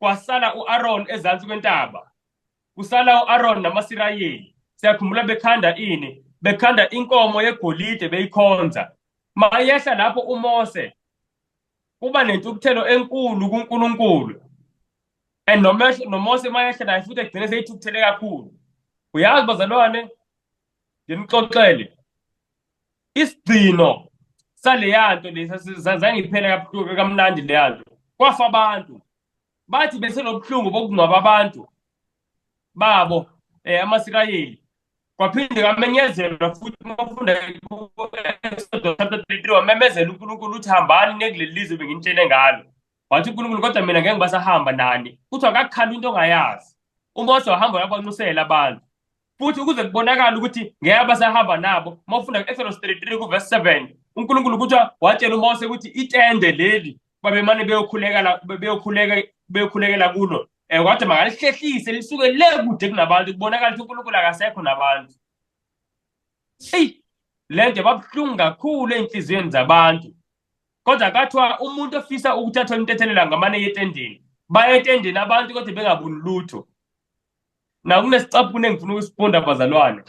kwasala uAaron ezansi kwentaba, kusala uAaron namasirayeli. Siyakhumbula bekhanda ini, bekhanda inkomo yegolide beyikhonza. Mayehla lapho uMose kuba nentukuthelo enkulu kuNkulunkulu, and noMose mayehla naye futhi egcine seyithukuthele kakhulu. Uyazi bazalwane, ngimxoxele isigcino saleyanto lesi zangiphela kabuhlungu kamnandi leyanto. Kwafa abantu bathi besenobuhlungu bokungcwaba abantu babo amasirayeli. Kwaphinde kamenyezelwa futhi mafunda Exodus chapter 33 wamemezela uNkulunkulu uthi hambani nekuleli lizwe benginitshele ngalo. Wathi uNkulunkulu kodwa mina ngeke ngisahamba nani. Kuthiwa akakhala into ongayazi. UMose wahamba yabanxusela abantu. Futhi ukuze kubonakala ukuthi ngeke basahamba nabo, mafunda Exodus 33 ku verse 7, uNkulunkulu kuthiwa watshela uMose ukuthi itende leli babemane beyokhulekela kulo wathi makalihlehlise lisuke le kude kunabantu kubonakala ukuthi uNkulunkulu akasekho nabantu. Lento babuhlungu kakhulu enhliziyweni zabantu. Kodwa kathiwa umuntu ofisa ukuthatha intenthelela ngamane yetendeni baya etendeni abantu kodwa bengaboni lutho. Na kunesicaphuno engifuna ukusifunda bazalwane.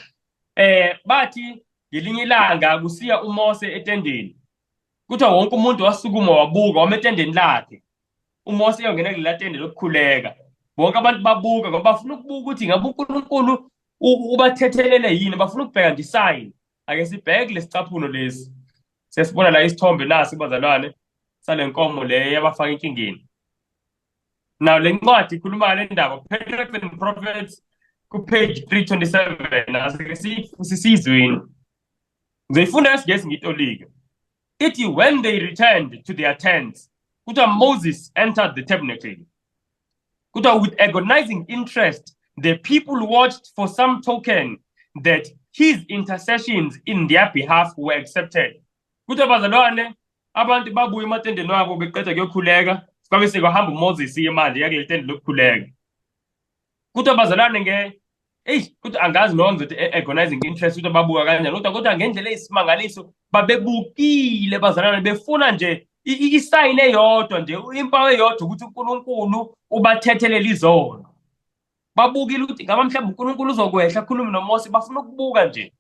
Bathi ngelinye ilanga kusiya uMose etendeni. Kuthiwa wonke umuntu wasukuma wabuka wametendeni lakhe. uMose uyongena kuleli tende lokukhuleka. Bonke abantu babuka ngoba bafuna ukubuka ukuthi ngabe uNkulunkulu ubathethelele yini, bafuna ukubheka ngesign. Ake sibheke lesicaphuno lesi. Sesibona la isithombe nasi bazalwane salenkomo le yabafaka inkingeni. Now le ncwadi ikhuluma le ndaba Patriarchs and Prophets ku page 327 asike sisizweni. Ngizifunda esigesi ngitolike. Ithi when they returned to their tents, kuthiwa Moses entered the tabernacle. Kuthiwa with agonizing interest, the people watched for some token that his intercessions in their behalf were accepted. Kuthiwa bazalwane, abantu babuya ematendeni wabo beqeda kuyokhuleka, kwabe sekwahamba uMoses manje yakuleli tende lokukhuleka. Kuthiwa bazalwane kuthi angazi noma ngizothi agonizing interest ukuthi babuka kanjani, kodwa ngendlela eyisimangaliso babebukile bazalwane befuna nje isayini eyodwa nje, impawu eyodwa ukuthi uNkulunkulu ubathethelela izono. Babukile ukuthi ngaba mhlawumbe uNkulunkulu uzokwehla khuluma noMose, bafuna ukubuka nje.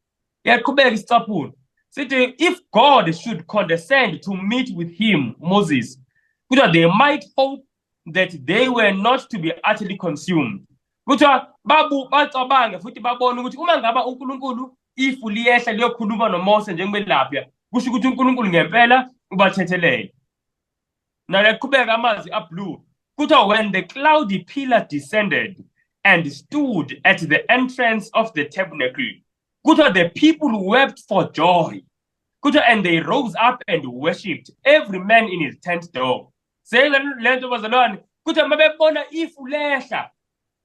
Yaqhubeka isicaphuno sithi if God should condescend to meet with him, Moses, kuthiwa they might hope that they were not to be utterly consumed. Kuthiwa bacabange futhi babone ukuthi uma ngaba uNkulunkulu if liyehla liyokhuluma noMose njengebelapha, kusho ukuthi uNkulunkulu ngempela ubathethelele. Now yaqhubeka amazwi ablue. Kuthiwa when the cloudy pillar descended and stood at the entrance of the tabernacle, kuthiwa the people wept for joy. Kuthiwa and they rose up and worshipped, every man in his tent door. Saying lento bazalwane, kuthiwa mabebona ifu lehla,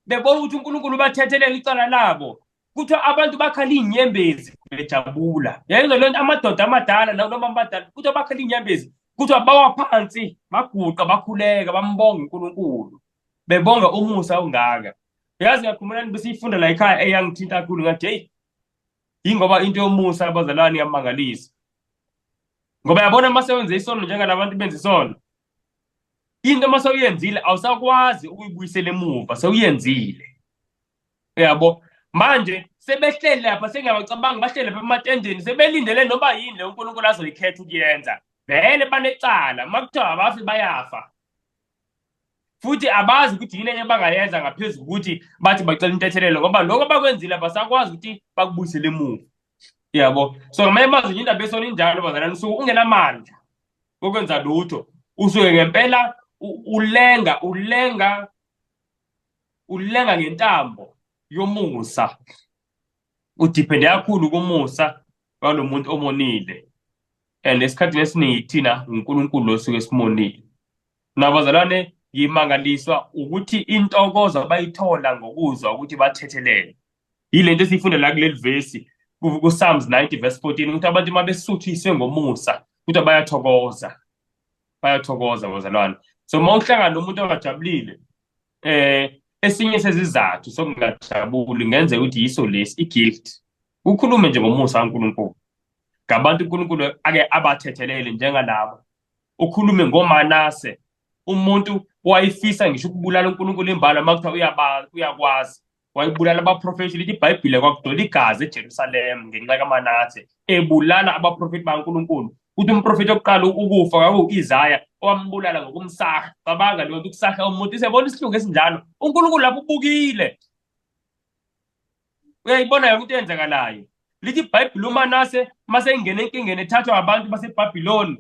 bebona ukuthi uNkulunkulu ubathethelela icala labo, kuthiwa abantu bakhala inyembezi bejabula. Yayizo lento amadoda amadala noma abadala kuthiwa bakhala inyembezi, kuthiwa bawa phansi baguqa bakhuleka bambonga uNkulunkulu, bebonga umusa ongaka. Yazi ngiyakhumbula besifunda la ekhaya eyangithinta kakhulu ngathi ingoba into yomusa abazalwane yamangalisa. Ngoba yabona masewenze isono njengalabantu benza isono, into masewuyenzile awusakwazi ukuyibuyisela emuva, sewuyenzile. Yabo manje sebehlele lapha sengiyabacabanga bahlele lapha ematendeni sebelindele noba yini le uNkulunkulu azoyikhetha ukuyenza. Vele banecala makuthiwa abafi bayafa. Futhi abazi ukuthi yini abangayenza ngaphezulu ukuthi bathi bacela intethelelo ngoba lokho abakwenzile abasakwazi ukuthi bakubuyisele emuva. Yabo so ngamanye amazwi indaba yesona injalo bazalwane, usuke ungenamandla ukwenza lutho, usuke ngempela ulenga ngentambo yomusa, udiphende kakhulu kumusa kwalo muntu omonile. And esikhathini esiningi thina uNkulunkulu osuke simonile. Nabazalwane ngimangaliswa ukuthi intokozo abayithola ngokuzwa ukuthi bathethelele. Yilento esifunda la kuleli verse ku Psalms 90 verse 14 ukuthi abantu mabesuthiswe ngomusa ukuthi bayathokoza. Bayathokoza bazalwane. So mawuhlangana nomuntu ongajabulile, esinye sezizathu sokungajabuli ngenze ukuthi yiso lesi igift. Ukhulume nje ngomusa kaNkulunkulu. Ngabantu uNkulunkulu ake abathethelele njengalabo. Ukhulume ngoManase umuntu wayifisa ngisho ukubulala uNkulunkulu imbala makuthiwa uyakwazi wayibulala abaprofethi lithi iBhayibhile kwakudala igazi eJerusalem ngenxa kaManase ebulala abaprofethi baNkulunkulu kuthi umprofethi oqala ukufa kwaku-Isaya owambulala ngokumsaha cabanga leyo nto ukusahla umuntu isebona isihlungu esinjalo uNkulunkulu lapho ubukile uyayibona yonke into eyenzakalayo lithi iBhayibhile uManase mase ingene enkingeni ethathwa abantu baseBhabhiloni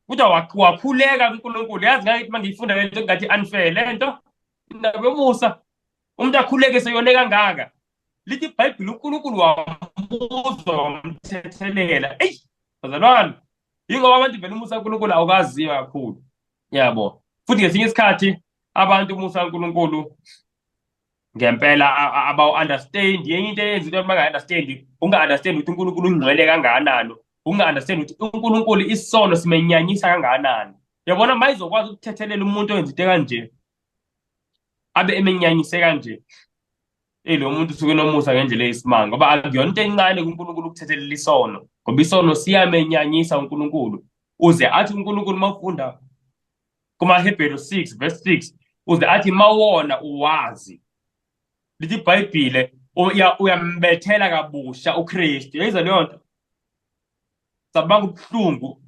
kuthiwa wakhuleka kuNkulunkulu yazi ngathi mangiyifunda lento ngathi unfair lento indaba yomusa umuntu akhuleke seyone kangaka lithi iBhayibhile uNkulunkulu wambuza wamthethelela eyi bazalwane yingoba abantu vele umusa kaNkulunkulu awukaziwa kakhulu yabo futhi ngesinye isikhathi abantu umusa kaNkulunkulu ngempela abawu-understand yenye into eyenza into bangayi-understand unga-understand ukuthi uNkulunkulu ungcwele kangakanani unga-understand ukuthi uNkulunkulu isono simenyanyisa kangakanani yabona ma izokwazi ukuthethelela umuntu owenza into kanje abe emenyanyise kanje lo muntu usuke nomusa ngendlela eyisimanga ngoba akuyona into encane kuNkulunkulu ukuthethelela isono ngoba isono siyamenyanyisa uNkulunkulu uze athi uNkulunkulu mawufunda kumaHebheru 6 verse 6 uze athi mawona uwazi lithi iBhayibhile uyambethela kabusha uKristu yayizwa leyo nto sabanga ubuhlungu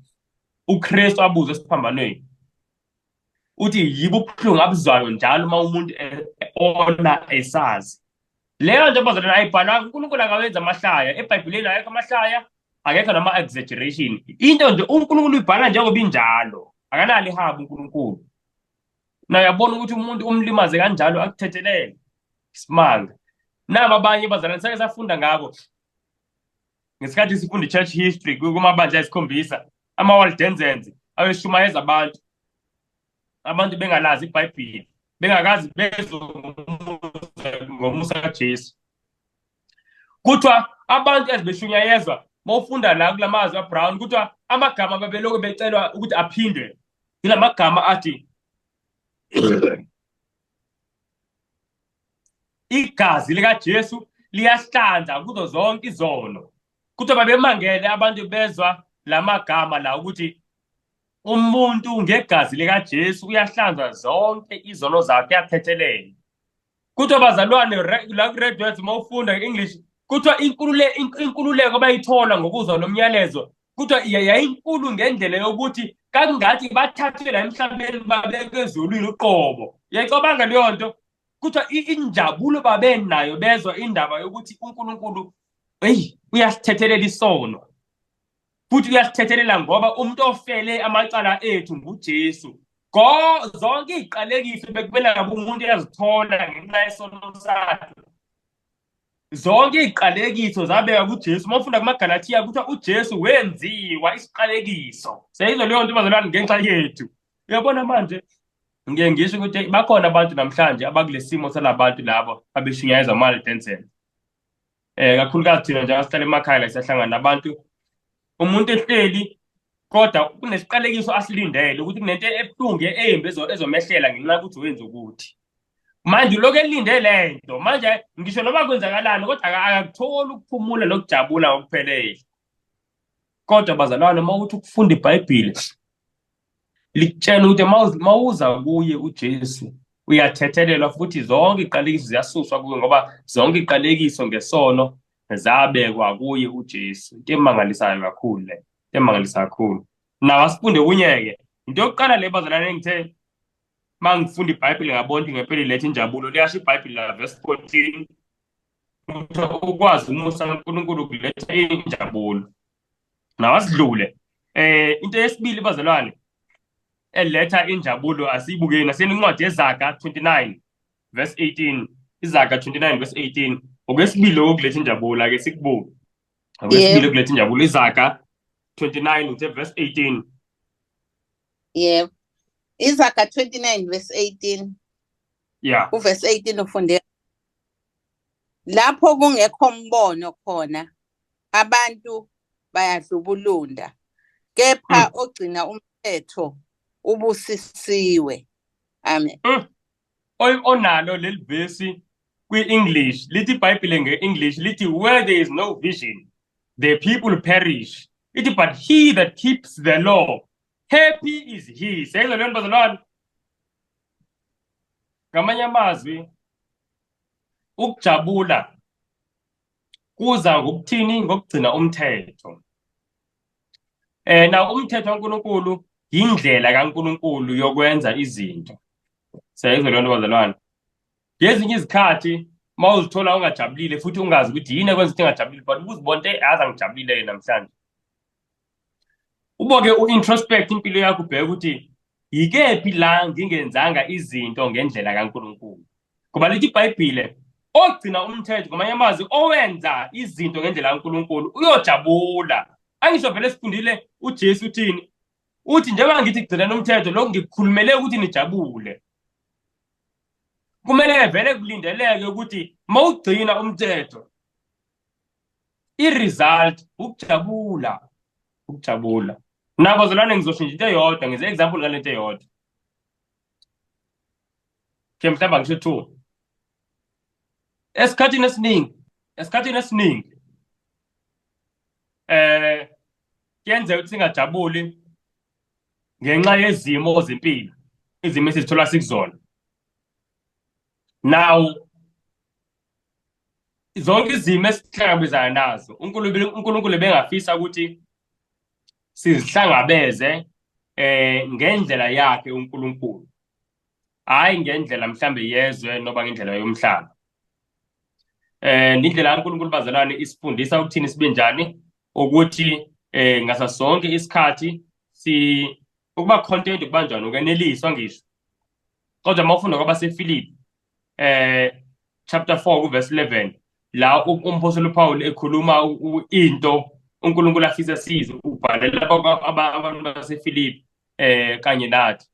uKristu abuze esiphambanweni uthi yibo ubuhlungu abuzwayo njalo uma umuntu ona esazi leyo nto bazalwane ayibhalanga uNkulunkulu akawenza amahlaya eBhayibhileni ayekho amahlaya akekho nama-exaggeration into nje uNkulunkulu uyibhala njengoba injalo akanalo ihaba uNkulunkulu na uyabona ukuthi umuntu umlimaze kanjalo akuthethelele isimanga nabo abanye bazalwane sake safunda ngabo ngesikhathi sifunda i-church history kumabandla esikhombisa ama-Waldenses aweshumayeza abantu bengalazi iBhayibhile bengakazi bezwe ngomusa kaJesu kuthiwa abantu ezibeshunyayezwa mawufunda la kulamazwi aBrown kuthiwa amagama babeloko becelwa ukuthi aphindwe yila magama athi igazi likaJesu liyahlanza kuzo zonke izono kuthiwa babemangele abantu bezwa lamagama la ukuthi umuntu ngegazi likaJesu uyahlanzwa zonke izono zakhe yathethelela kuthiwa bazalwane la ku-Red Words mawufunda nge-English kuthiwa inkululeko bayithola ngokuzwa lo myalezo kuthiwa yayinkulu ngendlela yokuthi kangathi bathathwe la emhlabeni babeke ezulwini uqobo yayicabanga leyo nto kuthiwa injabulo babenayo bezwa indaba yokuthi uNkulunkulu uyasithethelela isono futhi uyasithethelela ngoba umuntu ofele amacala ethu nguJesu zonke iziqalekiso bekubela ngabe umuntu uyazithola ngenxa yesono sakhe zonke iziqalekiso zabeka kuJesu mawufunda kumaGalathiya kuthiwa uJesu wenziwa isiqalekiso seyizwa leyo nto bazalwane ngenxa yethu uyabona manje ngeke ngisho ukuthi bakhona abantu namhlanje abakulesimo salabantu labo abeshunyayeza ama-Waldenses kakhulukazi thina nje asihlala emakhaya la siyahlangana nabantu umuntu ehleli kodwa kunesiqalekiso asilindele ukuthi kunento ebuhlungu embi ezomehlela ngenxa yokuthi wenza ukuthi manje ulokhu elinde lento manje ngisho noma kwenzakalani kodwa akakutholi ukuphumula nokujabula ngokuphelele kodwa bazalwane mawuthi ukufunda iBhayibhile likutshela ukuthi mawuza kuye uJesu uyathethelelwa futhi zonke iziqalekiso ziyasuswa kuye ngoba zonke iziqalekiso ngesono zabekwa kuye uJesu into emangalisayo kakhulu le into emangalisayo kakhulu nawe asifunde kunyeke into yokuqala le bazalwane engithe mangifunda iBhayibhile ngabona ukuthi ngempela ilethe injabulo liyasho iBhayibhile la verse 14 ukwazi umusa kaNkulunkulu kuletha injabulo nawe asidlule into yesibili bazalwane eletha injabulo asiyibukeni nasencwadi yeZaga 29 verse 18 iZaga 29 verse 18 okwesibili okuletha injabulo ake sikubuke okwesibili okuletha injabulo iZaga 29 uthe verse 18 yebo iZaga 29 verse 18 uverse 18 ufunde lapho kungekho mbono khona abantu bayadlubulunda kepha ogcina umthetho ubusisiwe amen onalo leli verse kwi-English lithi iBhayibhile nge-English lithi where there is no vision the people perish ithi but he that keeps the law happy is he seyizwa leyo bazalwane ngamanye amazwi ukujabula kuza ngokuthini ngokugcina umthetho. Na umthetho kaNkulunkulu indlela kaNkulunkulu yokwenza izinto. Siyayizwa le nto bazalwane. Ngezinye izikhathi mawuzithola ungajabulile futhi ungazi ukuthi yini ekwenza ukuthi ungajabulile, but ukuzibona yazi angijabulile namhlanje. Uboke u-introspect impilo yakho ubheke ukuthi yikephi la ngingenzanga izinto ngendlela kaNkulunkulu. Ngoba lithi iBhayibhile ogcina umthetho ngamanye amazwi owenza izinto ngendlela kaNkulunkulu uyojabula. Angisho vele sifundile uJesu uthini? Uthi njengoba ngithi gcina umthetho lokho ngikukhulumele ukuthi nijabule. Kumele vele kulindeleke ukuthi mawugcina umthetho i-result ukujabula. Ukujabula. Nabazalwane ngizoshintsha into eyodwa, ngize example ngalento eyodwa. Ke mhlawumbe ngisho 2. Esikhathini esiningi kuyenzeka ukuthi singajabuli ngenxa yezimo zempilo, izimo esizithola sikuzona. Now zonke izimo esihlangabezana nazo uNkulunkulu bengafisa ukuthi sizihlangabeze ngendlela yakhe uNkulunkulu, hayi ngendlela mhlambe yezwe noma ngendlela yomhlaba. Indlela kaNkulunkulu bazalwane isifundisa ukuthini sibe njani, ukuthi ngaso sonke isikhathi ukuba content kubanjani ukweneliswa ngisho. Kodwa mawufunda kwabaseFilipi chapter 4 verse 11 la umpostoli uPaul ekhuluma into uNkulunkulu afisa sizwe, ubhalela abantu baseFilipi kanye nathi.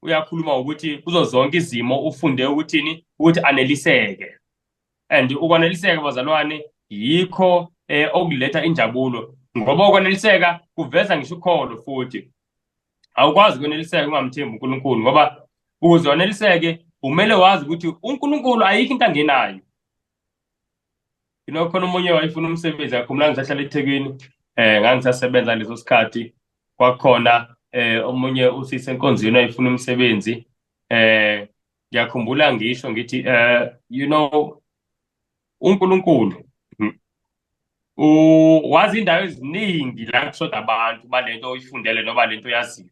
Uyakhuluma ukuthi kuzo zonke izimo ufunde ukuthini, ukuthi aneliseke. And ukwaneliseka bazalwane yikho okuletha injabulo, ngoba ukwaneliseka kuveza ngisho ukholo futhi. Awukwazi ukwaneliseka ungamthembi uNkulunkulu, ngoba ukuze waneliseke umele wazi ukuthi uNkulunkulu ayikho into angenayo. Khona umunye wayefuna umsebenzi akhumbula ngisahlala eThekwini, ngangisasebenza leso sikhathi. Kwakhona omunye usise enkonzweni ayefuna umsebenzi. Ngiyakhumbula ngisho ngithi you know uNkulunkulu wazi indawo eziningi la kushoda abantu balento oyifundele noma lento yaziyo.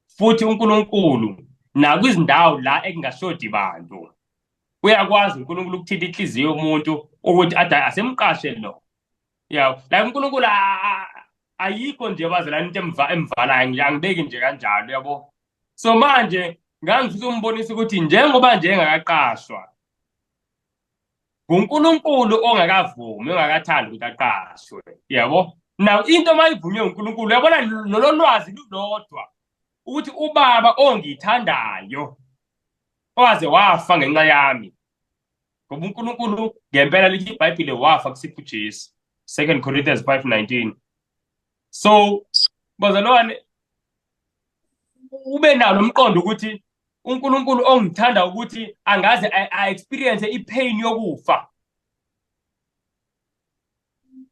Futhi uNkulunkulu nakwizindawo la ekungashodi bantu uyakwazi uNkulunkulu ukuthinta inhliziyo yomuntu ukuthi asemqashe lo. Yeah, la uNkulunkulu ayikho nje bazalana into emvalayo, angibeki nje kanjalo yabo. So manje ngangifisa umbonisa ukuthi njengoba nje engakaqashwa uNkulunkulu ongakavumi, ongakathandi ukuthi aqashwe, yabo. Now into mayivunywe uNkulunkulu uyabona lolo lwazi lulodwa ukuthi ubaba ongithandayo owaze wafa ngenxa yami, ngoba uNkulunkulu ngempela lithi iBhayibhile wafa kusipho uJesu, 2 Corinthians 5:19. So bazalwane ube nalo umqondo ukuthi uNkulunkulu ongithanda ukuthi angaze experience ipain yokufa.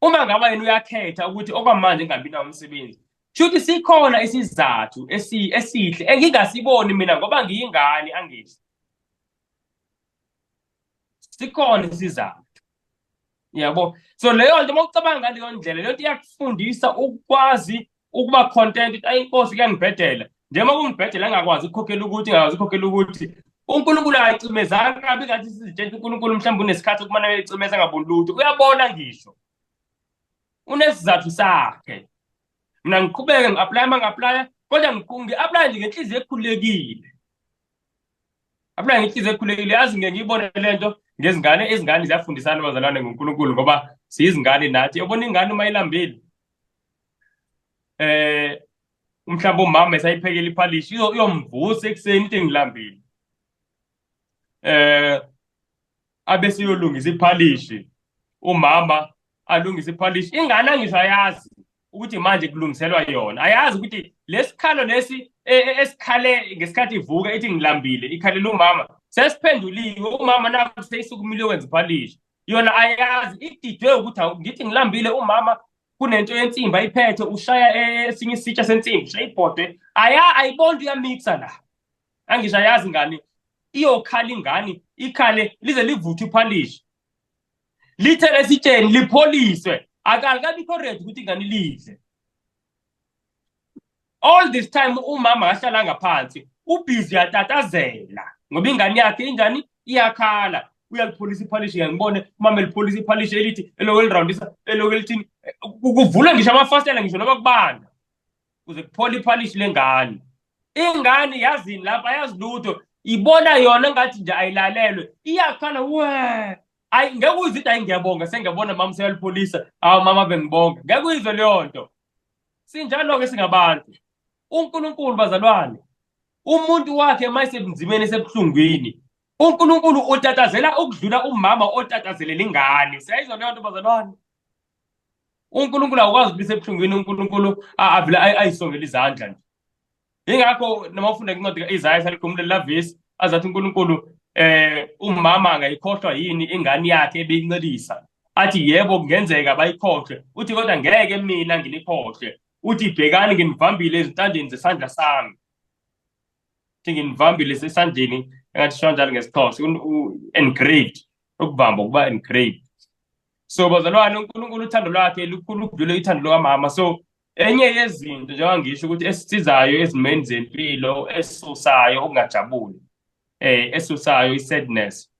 Uma ngaba yena uyakhetha ukuthi okwamanje engabi nawo umsebenzi, shuthi sikhona isizathu esihle engingasiboni mina ngoba ngiyingane angithi. Sikhona isizathu. Yabo. So leyo nto mawucabanga ngaleyo ndlela, leyo nto iyakufundisa ukwazi ukuba content, ayi inkosi kuyangibhedela. Njengoba kungibhedela ngakwazi ukukhokhela ukuthi uNkulunkulu ayicimezanga kabi ngathi sizitshela uNkulunkulu mhlawumbe unesikhathi kumane uyicimeza ngaboni lutho. Uyabona ngisho unesizathu sakhe. Mina ngiqhubeke ngi-apply kodwa ngi-apply nje ngenhliziyo ekhulekile. Apply ngenhliziyo ekhulekile, yazi ngeke ngiyibone lento ngezingane ziyafundisana bazalwane ngoNkulunkulu ngoba siyizingane nathi. Yabona ingane uma ilambile mhlawumbe umama esayiphekela iphalishi uyomvusa ekuseni into engilambile, abese uyolungisa iphalishi, umama alungisa iphalishi. Ingane angisho ayazi ukuthi manje kulungiselwa yona, ayazi ukuthi lesikhalo lesi esikhale ngesikhathi ivuka ethi ngilambile ikhalela umama sesiphenduliwe, umama nakho seyisukumile ukwenza iphalishi. Yona ayazi ididwe ukuthi ngithi ngilambile, umama kunento yensimbi ayiphethe ushaya esinye isitsha sensimbi ushaya ibhodwe, ayibonto uyamixa la. Angisho ayazi ngani iyokhala ingane ikhale lize livuthwe iphalishi lithele esitsheni lipholiswe akalibikho ready ukuthi ingane lidle. All this time umama akahlalanga phansi ubhizi yatatazela ngoba ingane yakhe injani iyakhala uyalipholisa iphalishi ngiyangibone umama elipholisa iphalishi elithi elokwelirandisa elokwelithini kuvula ngisho amafastela ngisho noba kubanda kuze kuphola iphalishi lengane. Ingane yazini lapha yazilutho ibona yona ngathi nje ayilalelwe iyakhala we ayi ngeke uzithi ayi ngiyabonga sengiyabona mama seyalipholisa mama bengibonga ngeke uyizwe leyo nto. Sinjalo-ke singabantu uNkulunkulu bazalwane umuntu wakhe mayisebunzimeni esebuhlungwini uNkulunkulu utatazela ukudlula umama otatazelela ingane. Siyayizwa leyo nto bazalwane. uNkulunkulu awukwazi ukuthi esebuhlungwini uNkulunkulu avela ayisongela izandla nje. Ingakho noma ufunda incwadi kaIsaya salikhumulela lavesi azathi uNkulunkulu umama angayikhohlwa yini ingane yakhe ebeyincelisa athi yebo kungenzeka bayikhohlwe uthi kodwa ngeke mina ngilikhohlwe uthi bhekani nginivambile ezintandeni zesandla sami. Nginivambile sesandleni engathi sho njalo ngesixhosa engraved ukubamba kuba engraved. So bazalwane uNkulunkulu uthando lwakhe lukhulu ukudlula ithando lokamama. So enye yezinto njengoba ngisho ukuthi esisizayo ezimeni zempilo esisusayo okungajabuli esisusayo i-sadness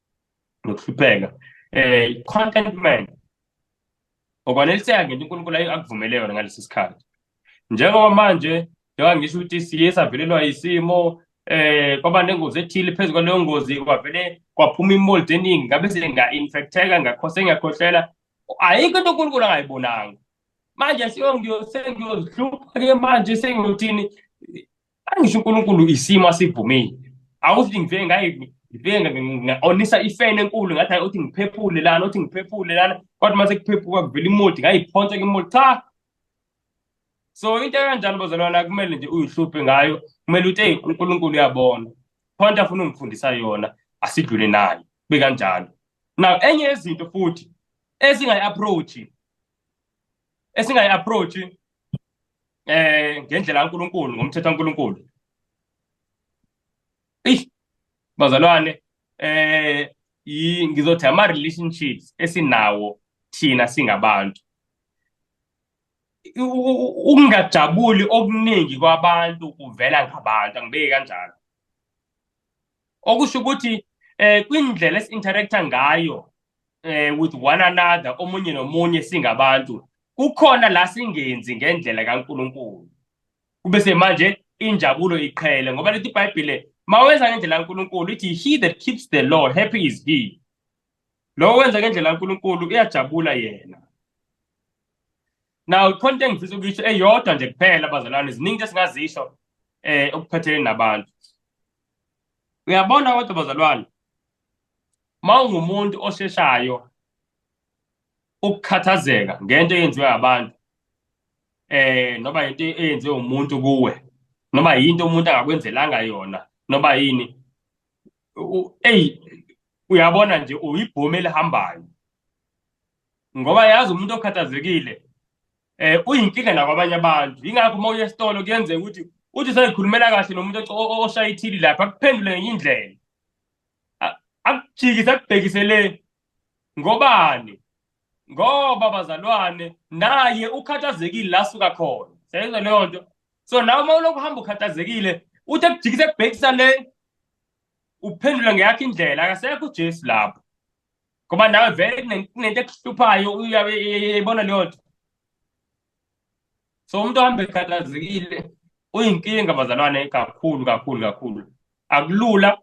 nokuhlupheka contentment okwaneliseka ngento uNkulunkulu akuvumele yona ngalesi sikhathi. Njengoba manje njengoba ngisho ukuthi siye savelelwa isimo kwaba nengozi ethile phezu kwaleyo ngozi kwavele kwaphuma imold eningi ngabe senga-infecteka ngakhohlela ayikho into uNkulunkulu angayibonanga. Manje sengiyozihlupha-ke manje sengiyothini angisho uNkulunkulu isimo asivumile akuthi ngiveke nga-onisa ifene enkulu ngathi uthi ngiphephule lana kodwa mase kuphephuka kuvela imold ngayiphonsa imold cha. So into kanjalo bazalwana kumele nje uyihluphe ngayo kumele uthi uNkulunkulu uyabona khona afuna ungifundisa yona asidlule nayo kube kanjalo. Now enye yezinto futhi esingayi-approach ngendlela kaNkulunkulu ngomthetho kaNkulunkulu bazalwane ngizothi ama-relationships esinawo thina singabantu ukungajabuli okuningi kwabantu kuvela ngabantu angibeki kanjalo. Okusho ukuthi kwindlela esi-interacta ngayo with one another omunye nomunye singabantu kukhona la singenzi ngendlela kaNkulunkulu kube manje injabulo iqhele ngoba lithi iBhayibhile mawenza ngendlela kaNkulunkulu ithi he that keeps the law happy is he. Lo wenza ngendlela kaNkulunkulu uyajabula yena. Now khona into engifisa ukuyisho eyodwa nje kuphela bazalwane ziningi esingazisho okuphathelene nabantu. Uyabona kodwa bazalwane mawungumuntu osheshayo ukukhathazeka ngento eyenziwe abantu noba into eyenziwe umuntu kuwe noma yinto umuntu angakwenzelanga yona noma yini uyabona nje uyibhomu elihambayo ngoba yazi umuntu okhathazekile uyinkinga nakwabanye abantu. Ingakho uma uye esitolo kuyenzeka ukuthi uthi sayikhulumela kahle nomuntu oshaya ithili lapha akuphendule ngenye indlela akujikise akubhekisele ngobani ngoba bazalwane naye ukhathazekile la suka khona. Siyayizwa leyo nto. So nawe uma ulokhu uhamba ukhathazekile uthi akujikise akubhekisa le uphendula ngeyakho indlela akasekho uJesu lapho ngoba nawe vele kunento ekuhluphayo uyabona leyo nto. So umuntu ohamba ekhathazekile uyinkinga bazalwane kakhulu. Akulula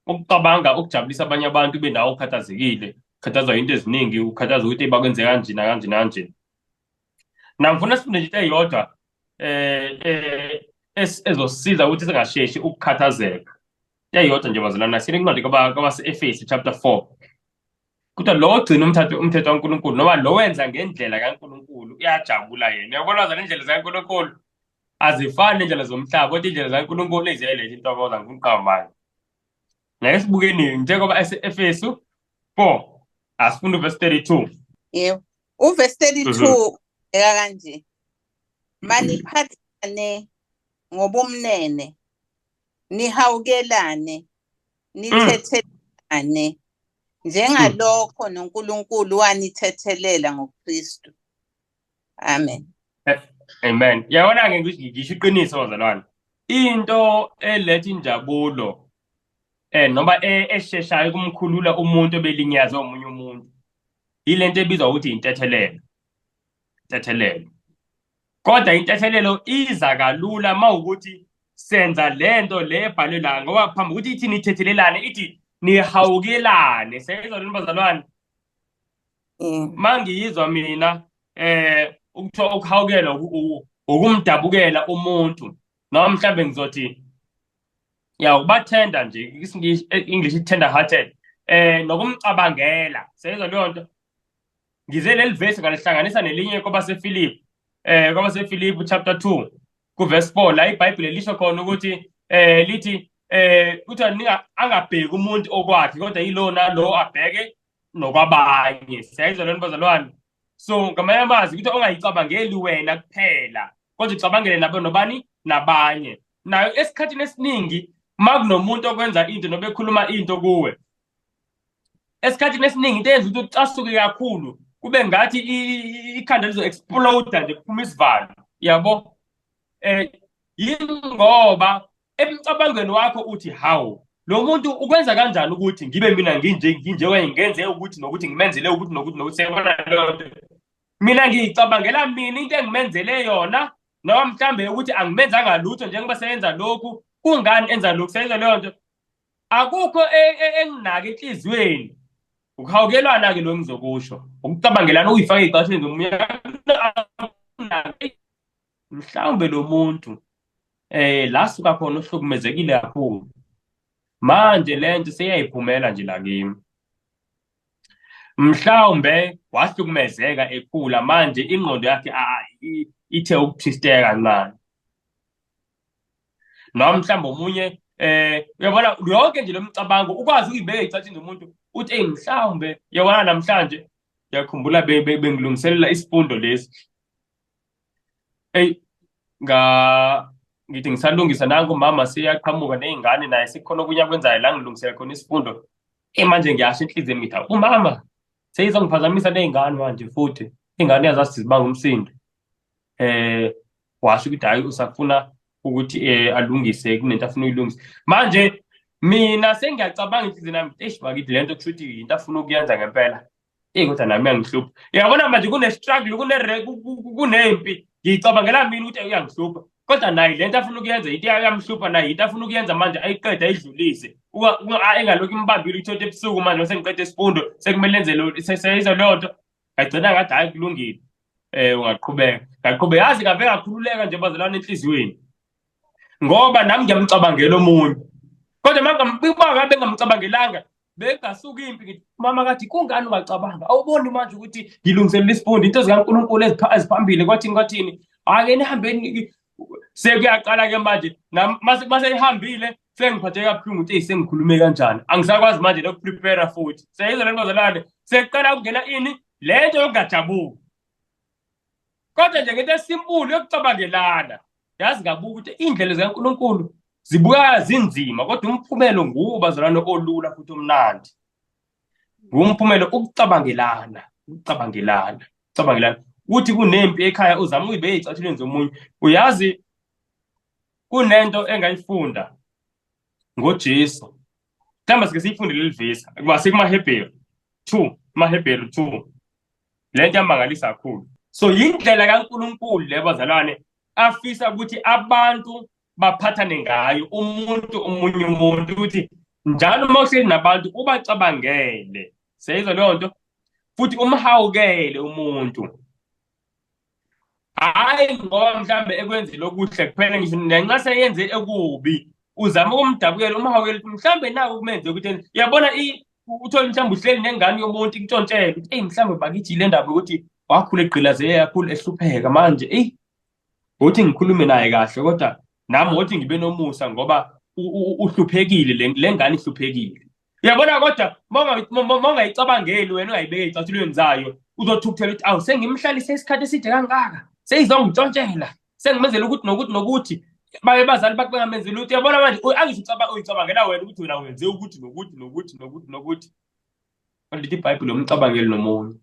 ukucabanga ukujabulisa abanye abantu ube nawe ukhathazekile ukhathazwa into eziningi ukhathaza ukuthi bakwenze kanje. Na ngifuna sifunde nje eyodwa ezosiza ukuthi singasheshi ukukhathazeka. Eyodwa nje bazalwane sine incwadi kwabase-Efesi chapter 4 kodwa lo ogcina umthetho kaNkulunkulu noma lo wenza ngendlela kaNkulunkulu uyajabula yena. Uyabona bazalwane indlela zikaNkulunkulu azifani nendlela zomhlaba kodwa indlela zikaNkulunkulu eziyayiletha intokozo ngumqambayo. Ngeke sibukeni njengoba ese-Efesu 4 asifunda uverse 32. Yebo. Uverse 32 kanje. Maniphathane ngobumnene nihawukelane nithethelane njengalokho noNkulunkulu wanithethelela ngoKristu. Amen. Amen. Yabona-ke ngisho iqiniso bazalwane. Into eletha injabulo noma esheshayo kumkhulula umuntu obelinyazwe omunye umuntu yilento ebizwa ukuthi intethelelo. Intethelelo. Kodwa intethelelo iza kalula mawukuthi senza lento le ebhalwe la ngoba phambi ukuthi ithi nithethelelane ithi nihawukelane. Siyizwa lento bazalwane. Mangiyizwa mina ukuthiwa ukuhawukela ukumdabukela umuntu noma mhlambe ngizothi ubathenda nje English tender hearted nokumcabangela. Siyizwa leyo nto. Ngize leli verse ngalihlanganisa nelinye kwabaseFilipi kwabaseFilipi chapter 2 kuverse 4 la iBhayibheli lisho khona ukuthi lithi kuthiwa angabheki umuntu okwakhe kodwa yilona lo abheke nokwabanye. Siyizwa lento bazalwane. So ngamanye amazwi ukuthi ongayicabangeli wena kuphela kodwa ucabangele nobani nabanye. Nayo esikhathini esiningi makunomuntu okwenza into nobe ekhuluma into kuwe, esikhathini esiningi into eyenza ukuthi ucasuke kakhulu kube ngathi ikhanda lizo explode nje kuphuma isivalo. Yabo yingoba emcabangweni wakho uthi hawu lo muntu ukwenza kanjani ukuthi ngibe mina nginje okanye ngenze ukuthi nokuthi ngimenzele ukuthi nokuthi sebona leyo nto. Mina ngicabangela mina into engimenzele yona noma mhlambe ukuthi angimenzanga lutho njengoba seyenza lokhu kungani enza lokhu. Seyenza leyo nto akukho enginaka enhlizweni. Ukuhawukelana ke lo ngizokusho ukucabangelana uyifaka ezicathini zomunye mhlawumbe lo muntu la suka khona uhlukumezekile kakhulu manje lento seyayiphumela nje la kimi. Mhlawumbe wahlukumezeka ekhula manje ingqondo yakhe ithe ukuthisteka kancane. Noma mhlawumbe omunye uyabona yonke nje lo mcabango ukwazi ukuyibeka ezicathini zomuntu uthi mhlawumbe yabona namhlanje ngiyakhumbula bengilungiselela isifundo lesi. Ngithi ngisalungisa nangu mama siyaqhamuka nezingane naye sikhona okunya kwenzayo la ngilungisela khona isifundo. Manje ngiyasho inhliziyo ngithi umama seyizongiphazamisa nezingane manje futhi ingane yazazi zibanga umsindo. Washo ukuthi hayi usafuna ukuthi alungise kunento afuna uyilungisa. Manje mina sengiyacabanga inhliziyo nami bakithi lento kushuthi into afuna ukuyenza ngempela. Kodwa nami uyangihlupha. Yabona manje kune-struggle kunempi ngicabangela mina ukuthi uyangihlupha kodwa naye lento afuna ukuyenza into yamhlupha naye into afuna ukuyenza manje ayiqede ayidlulise engalokhu imbambile uthothi ebusuku manje sengiqede isifundo sekumele enze seyizwa leyo nto agcina ngathi hayi kulungile. Ungaqhubeka ngaqhubeka yazi ngabe ngakhululeka nje bazalwane enhliziyweni ngoba nami ngiyamcabangela omunye kodwa ngabe ngamcabangelanga bengasuka impi ngithi mama kathi kungani ungacabanga awuboni manje ukuthi ngilungiselela isifundo into zikaNkulunkulu eziphambili kwathini ake nihambeni. Sekuyaqala ke manje mase ihambile sengiphathe kabuhlungu ukuthi sengikhulume kanjani angisakwazi manje nokuprepare futhi. Seyizwa lento bazalwane sekuqala ukungena lento yokungajabuli kodwa nje ngento esimple yokucabangelana. Yazi ngabuka ukuthi indlela zikaNkulunkulu zibuya zinzima kodwa umphumelo nguwo bazalwane olula futhi omnandi. Ngumphumelo ukucabangelana uthi kunempi ekhaya uzama uyibeke ezicathulweni zomunye. Uyazi kunento engayifunda ngoJesu mhlawumbe sike siyifunde leli vesi kumaHebheru 2 lento yamangalisa kakhulu. So yindlela kaNkulunkulu le bazalwane afisa ukuthi abantu baphathane ngayo omunye umuntu ukuthi njalo uma uhleli nabantu ubacabangele. Seyizwa leyo nto futhi umhawukele umuntu. Hayi ngoba mhlambe ekwenzile okuhle kuphela ngisho nanxa seyenze ekubi uzama ukumdabukela umhawukele mhlambe naku kumenze ukuthi yabona uthola mhlambe uhleli nengane yomuntu ikutshontshela ukuthi mhlambe bakithi le ndaba ukuthi wakhula egqilazeke kakhulu ehlupheka manje uthi ngikhulume naye kahle kodwa nami uthi ngibe nomusa ngoba uhluphekile le ngane ihluphekile. Uyabona kodwa mongayicabangeli wena ungayibeka ezicathulweni zayo uzothukuthela ukuthi sengimhlalise isikhathi eside kangaka seyizongitshontshela sengimenzela ukuthi nokuthi baye bazali bakhe bengamenzeli lutho. Uyabona manje angisho uyicabangela wena ukuthi wena wenze ukuthi nokuthi nokuthi nokuthi nokuthi. Lithi iBhayibheli umcabangeli nomunye.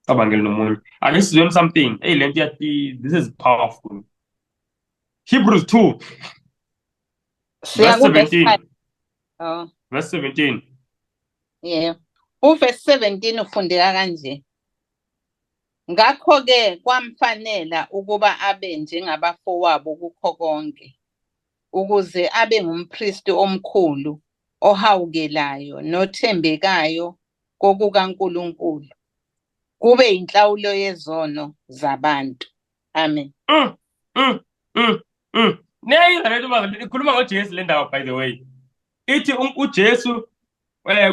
Cabangeli nomunye. Ake sizweni something. Hey, lento yathi, this is powerful. Hebrews 2 verse 17. Oh, Verse 17. yeah. Uverse 17 ufundeka kanje. Ngakho-ke kwamfanela ukuba abe njengabafowabo kukho konke, ukuze abe ngumpristi omkhulu, ohawukelayo, nothembekayo kokukaNkulunkulu, kube inhlawulo yezono zabantu. Amen. Neyizwa lento manje ikhuluma ngoJesu le ndawo, by the way. Ithi uJesu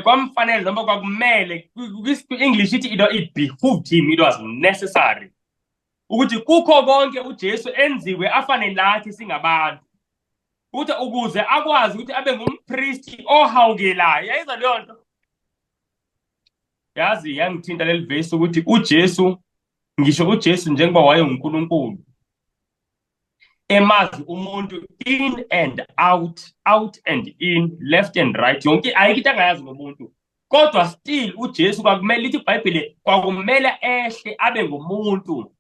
kwamfanele noma kwakumele, kwi-English ithi it behooved him, it was necessary ukuthi kukho konke uJesu enziwe afane nathi singabantu, ukuthi ukuze akwazi ukuthi abe ngumpristi ohawukelayo. Yayizwa leyo nto? Yazi yangithinta leli verse ukuthi uJesu, ngisho uJesu njengoba wayenguNkulunkulu, emazi umuntu in and out, out and in, left and right, yonke ayikho into angayazi ngomuntu, kodwa still uJesu kwakumele, lithi iBhayibheli, kwakumele ehle abe ngumuntu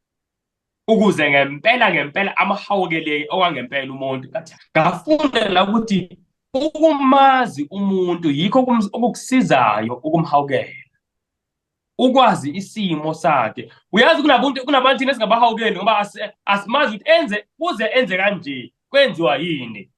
ukuze ngempela amahawukele okwangempela umuntu. Ngafunda la ukuthi ukumazi umuntu yikho okukusizayo ukumhawukela, ukwazi isimo sakhe. Uyazi kunabantu thina esingabahawukeli ngoba asimazi ukuthi kuze enze kanje kwenziwa yini.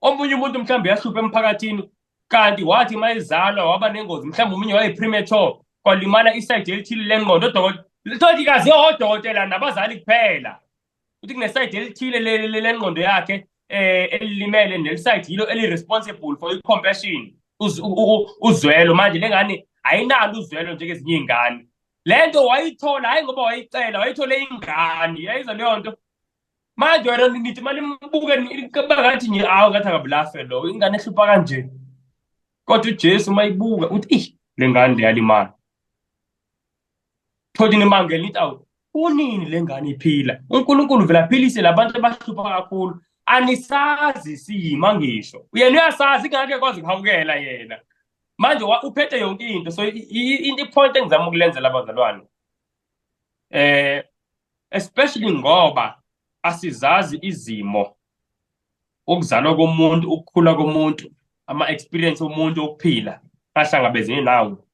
Omunye umuntu mhlawumbe yahlupha emphakathini, kanti wathi mayizalwa waba nengozi, mhlawumbe umunye waye-premature, kwalimala isayidi elithile lengqondo. Lithotikazi odokotela nabazali kuphela ukuthi kunesayidi elithile lengqondo yakhe elilimele, nelisayidi yilo eli-responsible for i-compassion, uzwelo. Manje lengane ayinalo uzwelo njengezinye iy'ngane. Le nto wayithola hayi ngoba wayicela, wayithole ingane. Yayizwa leyo nto? Manje wena nithi mali mbuke bangathi ngathi akabulafe lo, ingane ehlupha kanje. Kodwa uJesu mayibuka uthi le ngane leyalimala. Thothi nimangele lithi awu kunini le ngane iphila. uNkulunkulu vele aphilise labantu abahlupha kakhulu. Anisazi siyima ngisho. Yena uyasazi ingake kwazi ukuhawukela yena. Manje uphethe yonke into. So i-point engizama ukulenzela abazalwane, especially ngoba asizazi izimo, ukuzalwa komuntu, ukukhula komuntu, ama-experience omuntu okuphila ahlangabezene nawo.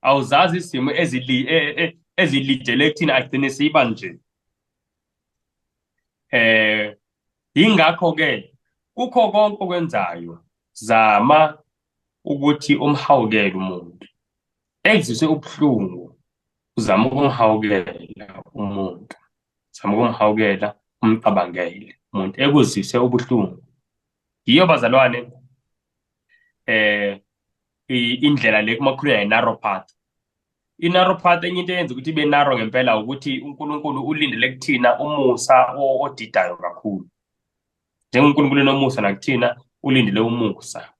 Awuzazi isimo ezilidele kuthina agcine siba nje. Yingakho-ke kukho konke okwenzayo, zama ukuthi umhawukele umuntu. Ekuzwise ubuhlungu, uzama ukumhawukela umuntu. Zama ukumhawukela, umcabangele umuntu ekuzwise ubuhlungu. Yiyo bazalwane indlela le kumakhulunywa yi-narrow path. I-narrow path enye into eyenza ukuthi ibe narrow ngempela ukuthi uNkulunkulu ulindele kuthina umusa odidayo kakhulu. NjengoNkulunkulu enomusa nakuthina ulindele umusa.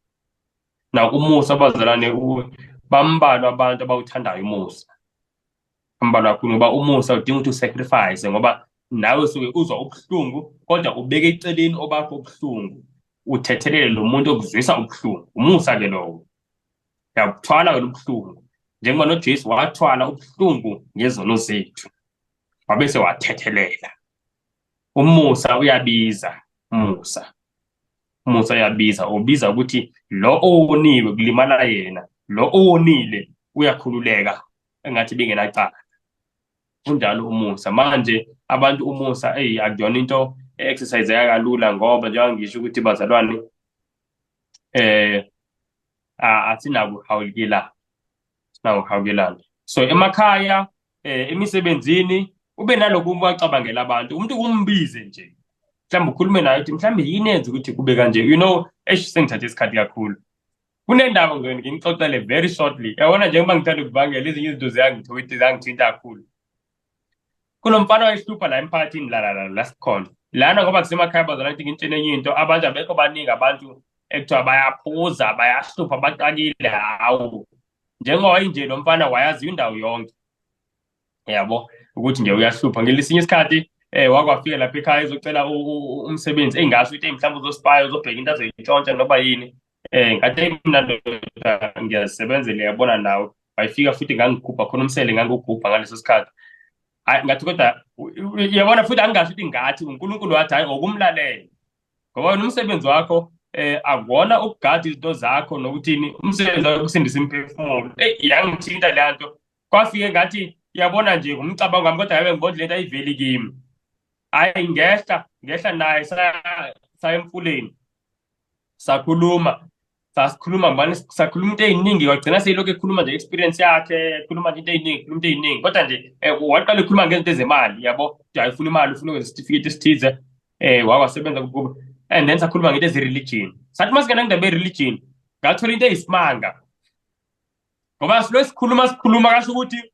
Na umusa abazalwane bambalwa abantu abawuthandayo umusa. Bambalwa kakhulu ngoba umusa udinga ukuthi usacrifice, ngoba nawe usuke uzwa ubuhlungu kodwa ubeke eceleni obakho ubuhlungu, uthethelele lo muntu okuzwisa ubuhlungu. Umusa-ke lowo. Uyabuthwala-ke ubuhlungu njengoba noJesu wathwala ubuhlungu ngezono zethu, wabese wathethelela. Umusa uyabiza. Umusa uyabiza, ubiza ukuthi lo owoniwe kulimala yena, lo owonile uyakhululeka engathi bengenacala. Kunjalo umusa. Manje abantu umusa akuyona into exerciseka kalula, ngoba njengoba ngisho ukuthi bazalwane asinakuhawukelana. So emakhaya, emisebenzini, ube nalokhu ubacabangela abantu, umuntu kumbize nje, mhlawumbe ukhulume naye uthi mhlawumbe yini enza ukuthi kube kanje. You know, sengithathe isikhathi kakhulu. Kunendaba ngixoxele very shortly. Yabona njengoba ngithanda ukuvangela, ezinye izinto ziyangithinta kakhulu. Kunomfana wayehlupha la emphakathini la sikhona lana, ngoba kusemakhaya bazalwane. Ukuthi ngintshene enye into, abantu abekho baningi abantu ekuthiwa bayaphuza, bayahlupha, baqakile. Hawu, njengoba wayinje lo mfana wayaziyo indawo yonke, yabo, ukuthi nje uyahlupha. Ngelinye isikhathi wakwafika lapha ekhaya ezocela umsebenzi engazi ukuthi mhlawumbe uzospaya uzobheka into azoyintshontsha noba yini. Ngathi mina ndoda ngiyazisebenzela, yabona nawe. Wayefika futhi ngangigubha khona umsele ngangugubha ngaleso sikhathi. Hayi ngathi kodwa yabona futhi angingazi ukuthi ngathi uNkulunkulu wathi hayi okumlalela, ngoba wena umsebenzi wakho akuwona ukugada izinto zakho nokuthini, umsebenzi wakho ukusindisa imiphefumulo. Yangithinta leya nto. Kwafike ngathi yabona nje ngumcabango wami, kodwa yabe ngibona lento ayiveli kimi. Hayi ngehla naye saya emfuleni sakhuluma manje, sakhuluma into ey'ningi, wagcina seyilokhu ekhuluma nje experience yakhe, ekhuluma nje into ey'ningi, kodwa nje waqala ekhuluma ngezinto ezemali, yabo ukuthi hayi ufuna imali, ufuna ukwenza isitifiketi esithize, wasebenza kubo. And then sakhuluma ngento ezi-religion. Sathi masingena kundaba ye-religion ngathola into eyisimanga, ngoba sikhuluma kasho ukuthi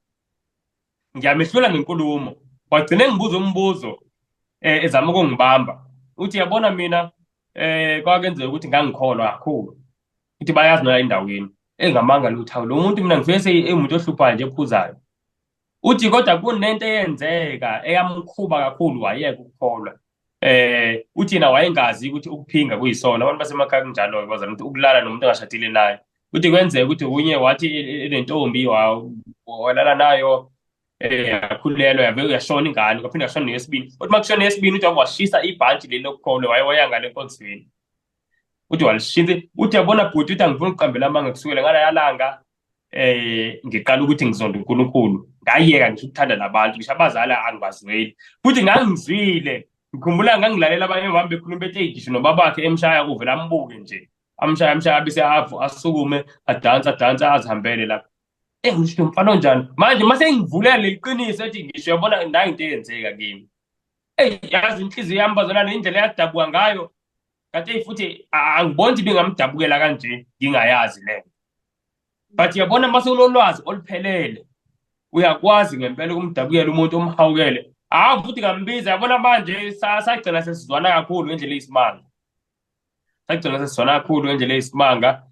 ngiyamehlula ngenkulumo. Wagcine ngibuza umbuzo ezama ukungibamba, uthi yabona mina kwakenzeka ukuthi ngangikholwa kakhulu ukuthi bayazi nola endaweni, engamanga lutho lo muntu mina ngifike seyimuntu ohluphayo nje ephuzayo. Uthi kodwa kunento eyenzeka eyamkhuba kakhulu, wayeka ukukholwa. Uthi yena wayengazi ukuthi ukuphinga kuyisona. Abantu basemakhaya kunjalo-ke bazama ukuthi ukulala nomuntu ongashadile naye. Uthi kwenzeka ukuthi unye wathi enentombi walala nayo, yakhulelwa, yabe uyashona ingane, kwaphinde yashona neyesibini. Uthi makushona neyesibini uthi washisa ibhantshi leli lokukholwa, waya ngale enkonzweni. Uthi walishintsha, uthi yabona bhuti, uthi angifuni ukuqambela amanga kusukela ngalaya langa ngiqala ukuthi ngizonda uNkulunkulu, ngayeka ngisho ukuthanda nabantu, ngisho abazali angibazweli. Futhi ngangizwile, ngikhumbula ngangilalela abanye bami bekhuluma bethi ngisho nobabakhe emshaya uvela ambuke nje, amshaya bese asukume adansa azihambele lapha. Ngisho umfana onjani manje mase ngivulela leli qiniso ethi ngisho yabona nayo into eyenzeka kimi. Yazi inhliziyo yami bazalwane indlela yadabuka ngayo, kanti futhi angiboni ukuthi bengamdabukela kanje ngingayazi le. But yabona mase unolwazi oluphelele, uyakwazi ngempela ukumdabukela umuntu umhawukele. Futhi ngambiza, yabona manje sagcina sesizwana kakhulu ngendlela eyisimanga.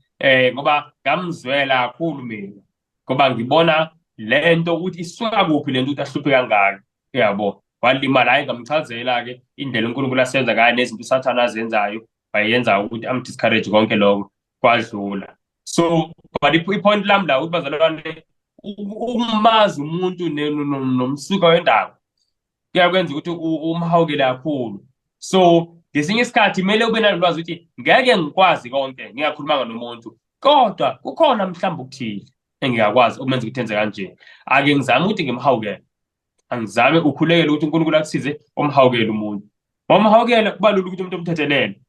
Ngoba ngamzwela kakhulu mina, ngoba ngibona lento ukuthi isuka kuphi lento ukuthi ahluphe kangaka, yabo. Walimala, hayi ngamchazela-ke indlela uNkulunkulu asenza ngayo nezinto uSathane azenzayo, wayenza ukuthi am-discourage konke lokho, kwadlula. So but ipoint lami la ukuthi bazalwane, ukumazi umuntu nomsuka wendawo kuyakwenza ukuthi umhawukele kakhulu. So ngesinye isikhathi kumele ube nalolwazi ukuthi ngeke ngikwazi konke ngingakhulumanga nomuntu, kodwa kukhona mhlawumbe ukuthile engingakwazi ukumenza ukuthi enze kanje. Ake ngizame ukuthi ngimhawukele, angizame ukhulekele ukuthi uNkulunkulu akusize umhawukele umuntu. Uma umhawukele kuba lula ukuthi umuntu umthethelele.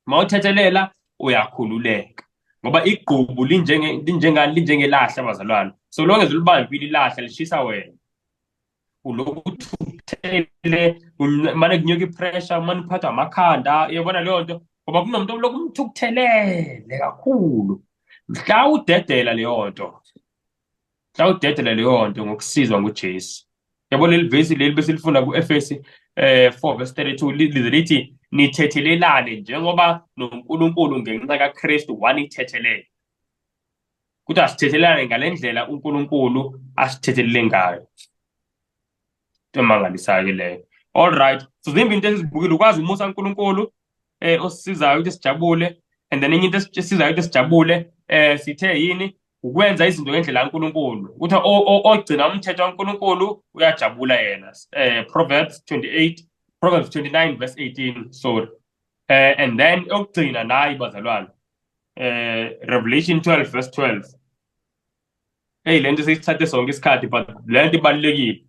Uma uthethelela uyakhululeka, ngoba igqubu linjengelahla bazalwane. So long as ulibambile ilahla lishisa wena, ulokhu uthukuthele, mane kunyuka ipressure, mane uphathwa amakhanda, yabona leyo nto, ngoba kunomuntu olokhu umthukuthelele kakhulu. Mhla udedela leyo nto ngokusizwa nguJesu. Yabo leli vesi leli besilifunda ku-Efesi 4:32 lize lithi nithethelelane njengoba noNkulunkulu ngenxa kaKristu wanithethelela. Ukuthi asithethelelane ngale ndlela uNkulunkulu asithethelele ngayo. Into emangalisayo leyo. All right, so zimbi into esizibukile, ukwazi umusa uNkulunkulu osisizayo ukuthi sijabule, and then enye into esisizayo ukuthi sijabule sithe yini, ukwenza izinto ngendlela kaNkulunkulu. Uthi ogcina umthetho kaNkulunkulu uyajabula yena. Proverbs 29:18, sorry. And then ogcina naye bazalwane, Revelation 12:12. Lento seyithathe sonke isikhathi, but lento ibalulekile.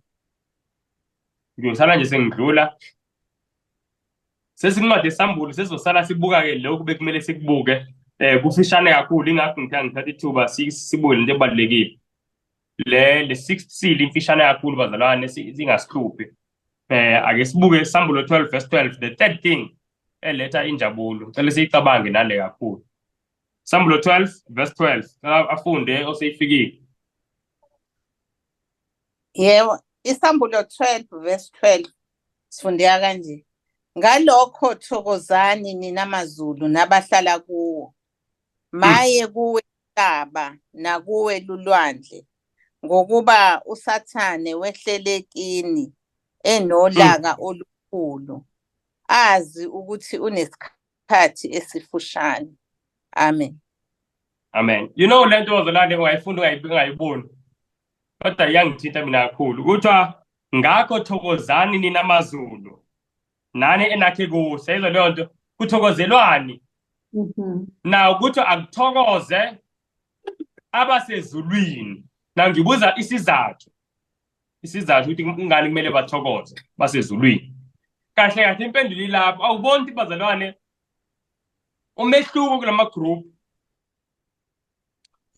Ngiyosala nje sengidlula, sesincwadi esambulo sesizosala sibuka-ke lokhu bekumele sikubuke. Kufishane kakhulu, ingakho ngithatha ithuba sibuke lento ebalulekile. Le 6th seal imfishane kakhulu bazalwane, singasihluphi. Ake sibuke isambulo 12:12, the third thing eletha injabulo. Cela siyicabange nale kakhulu. Isambulo 12:12, afunde oseyifikile. Yebo, isambulo 12:12 sifundeka kanje: ngalokho thokozani nina mazulu nabahlala kuwo, maye kuwe intaba nakuwe lulwandle, ngokuba uSathane wehlele kini enolaka olukhulu, azi ukuthi unesikhathi esifushane. Amen. Amen. You know le nto zolane ungayifunda ungayiboni. Kodwa iyangithinta mina kakhulu. Kuthiwa ngakho thokozani nina amaZulu. Nani enakhe kuhle. Yizo leyo nto kuthokozelwani. Na ukuthi akuthokoze abasezulwini. Na ngibuza isizathu. Isizathu ukuthi kungani kumele bathokoze basezulwini. Kahle kahle impendulo ilapho. Awuboni ukuthi bazalwane umehluko kulama group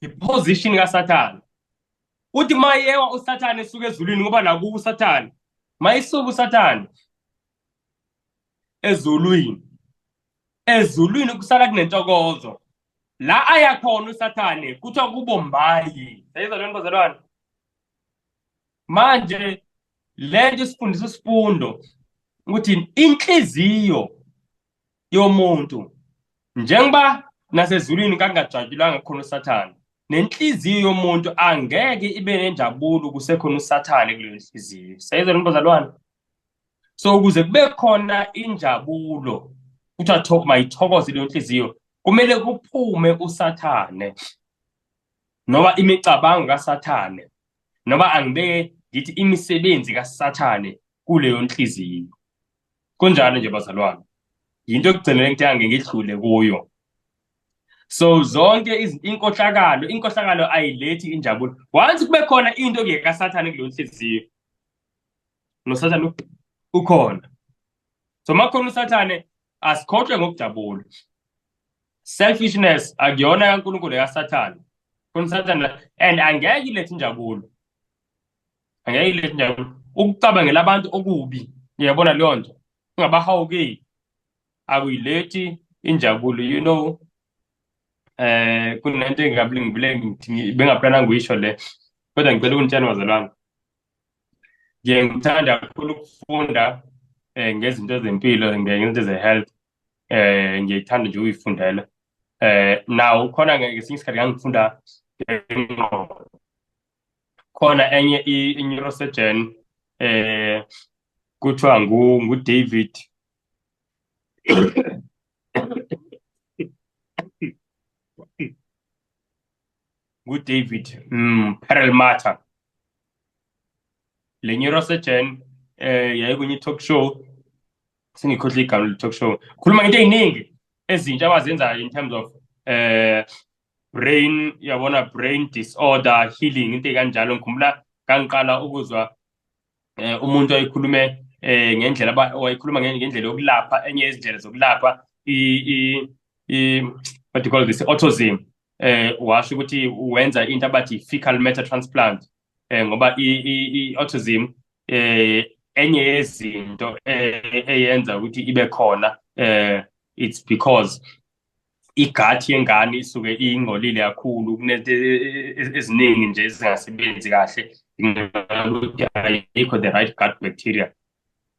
iposition kaSathane. Uthi mayewa uSathane esuka ezulwini ngoba nakuba uSathane mayisuka uSathane ezulwini kusala kunentokozo la aya khona uSathane kuthiwa kubo mbayi. Sayizwa lento bazalwane. Manje lento isifundisa isifundo ukuthi inhliziyo yomuntu njengoba nasezulwini kangajatshulanga khona uSathane, nenhliziyo yomuntu angeke ibe nenjabulo kusekhona uSathane kuleyo nhliziyo. Sayizwa lento bazalwane. So ukuze kube khona injabulo kuthiwa mayithokoze leyo nhliziyo kumele kuphume uSathane noma imicabango kaSathane noma angibeke ngithi imisebenzi kaSathane kuleyo nhliziyo. Kunjalo nje bazalwane. Yinto ekugcinele ngithe ngidlule kuyo. So zonke inkohlakalo ayilethi injabulo. Once kube khona into kaSathane kuleyo nhliziyo noSathane ukhona. So makhona uSathane asikhohlwe ngokujabula. Selfishness akuyona kaNkulunkulu kaSathane. Khona uSathane and angeke ilethe injabulo. Angeke ilethe injabulo. Ukucabangela abantu okubi. Ngiyabona leyo nto. Ungabahawuki akuyilethi injabulo, you know. Kunento bengaplana nguyisho le. Kodwa ngicela ukunitshela bazalwane. Ngithanda kakhulu ukufunda ngezinto zempilo, ngezinto ze-health. Ngiyithanda nje ukuyifundela. Now khona ngesinye isikhathi ngangifunda khona enye i-neurosurgeon kuthiwa ngu-David Perelmutter. Le neurosurgeon yayikunye talk show singikhohle igama le talk show. Khuluma ngento eziningi ezintsha abazenzayo in terms of brain, yabona, brain disorder healing, into kanjalo. Ngikhumbula kangiqala ukuzwa umuntu oyikhulume ngendlela oyikhuluma ngendlela yokulapha, enye izindlela zokulapha what do you call this, autism. Washo ukuthi wenza into abathi fecal matter transplant ngoba i-autism enye yezinto eyenza ukuthi ibe khona it's because igat yengane isuke ingcolile kakhulu, kunento eziningi nje ezingasebenzi kahle, ayikho the right gut bacteria.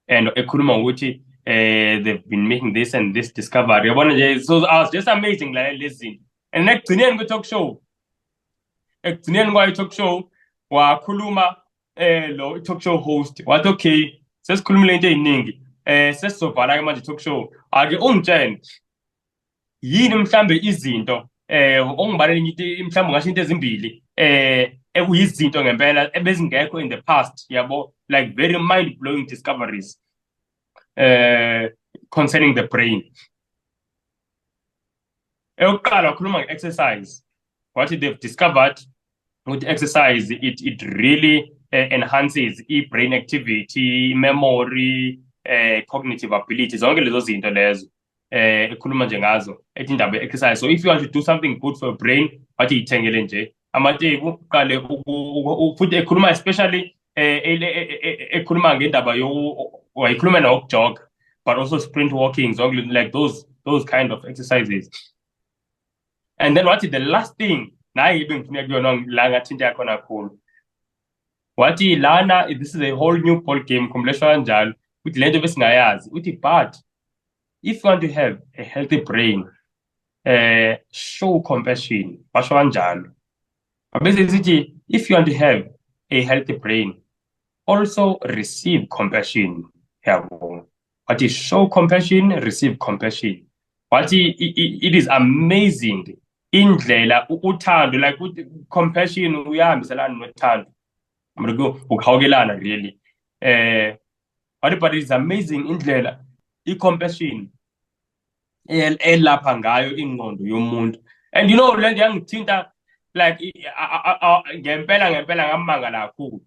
And ekhuluma ukuthi they've been making this and this discovery, yabona nje. So I was just amazing lezi zinto. And ekugcineni kwe-talk show, ekugcineni kwayo-talk show wakhuluma lo talk show host wathi okay, sesikhulumile into eziningi, sesizovala ke manje talk show. Ake ungitshene yini mhlambe izinto ongibalele ngithi mhlambe ngasho into ezimbili ekuyizinto ngempela ebezingekho in the past, yabo, like very mind blowing discoveries concerning the brain. Eyokuqala wakhuluma nge-exercise, wathi they've discovered ukuthi exercise it really enhances i-brain activity, memory, cognitive ability, zonke lezo zinto lezo ekhuluma nje ngazo ethi indaba exercise. So if you want to do something good for your brain, wathi ithengele nje amateku uqale futhi ekhuluma especially ekhuluma ngendaba wayikhuluma nokujog, but also sprint walking, zonke like those kind of exercises. And then wathi the last thing naye bengifuna kuyona la ngathinta khona kakhulu, wathi lana this is a whole new ball game, kumleshwa kanjalo uthi lento besingayazi, uthi but if you want to have a healthy brain, show compassion. Washo kanjalo. Bese sithi if you want to have a healthy brain, also receive compassion. Yabo. Wathi show compassion, receive compassion. Wathi it is amazing indlela uthando, like compassion uyahambiselana nothando. Ukuhawukelana really. But it is amazing indlela i-compassion elapha ngayo ingqondo yomuntu. And you know, le nto yangithinta like ngempela ngamangala kakhulu.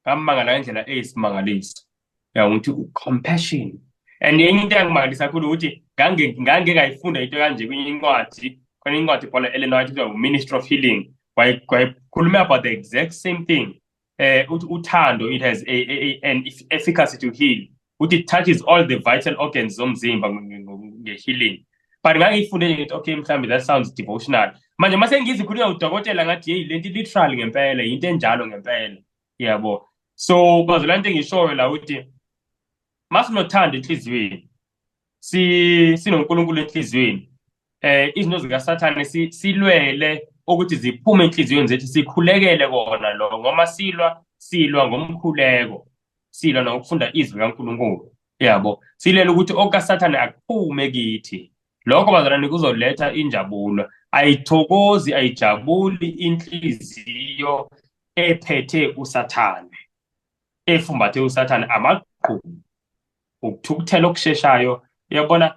Ngamangala ngendlela eyisimangalisi. Ukuthi compassion. And enye into yangimangalisa kakhulu ukuthi ngange ngayifunda into kanje kwenye incwadi ibhala Ellen White kuthiwa Ministry of Healing. Wayikhuluma about the exact same thing. Uthando, it has an efficacy to heal. It touches all the vital organs zomzimba nge-healing. But ngangiyifunde ngithi okay, mhlambe that sounds devotional. Manje mase ngizikhuluma udokotela ngathi hey, lento literal ngempela, into enjalo ngempela. Yabo. So bazolana into engishoyo la ukuthi masinothanda enhliziyweni, sinoNkulunkulu enhliziyweni, izinto zikaSathane silwele ukuthi ziphume enhliziyweni zethu, sikhulekele kona lo, ngoma silwa ngomkhuleko, silwa nokufunda izwi kaNkulunkulu. Yabo, silela ukuthi okaSathane akuphume kithi. Lokho bazalwane kuzoletha injabulo. Ayithokozi, ayijabuli inhliziyo ephethe uSathane, efumbathe uSathane amaqhubu, ukuthukuthela okusheshayo. Uyabona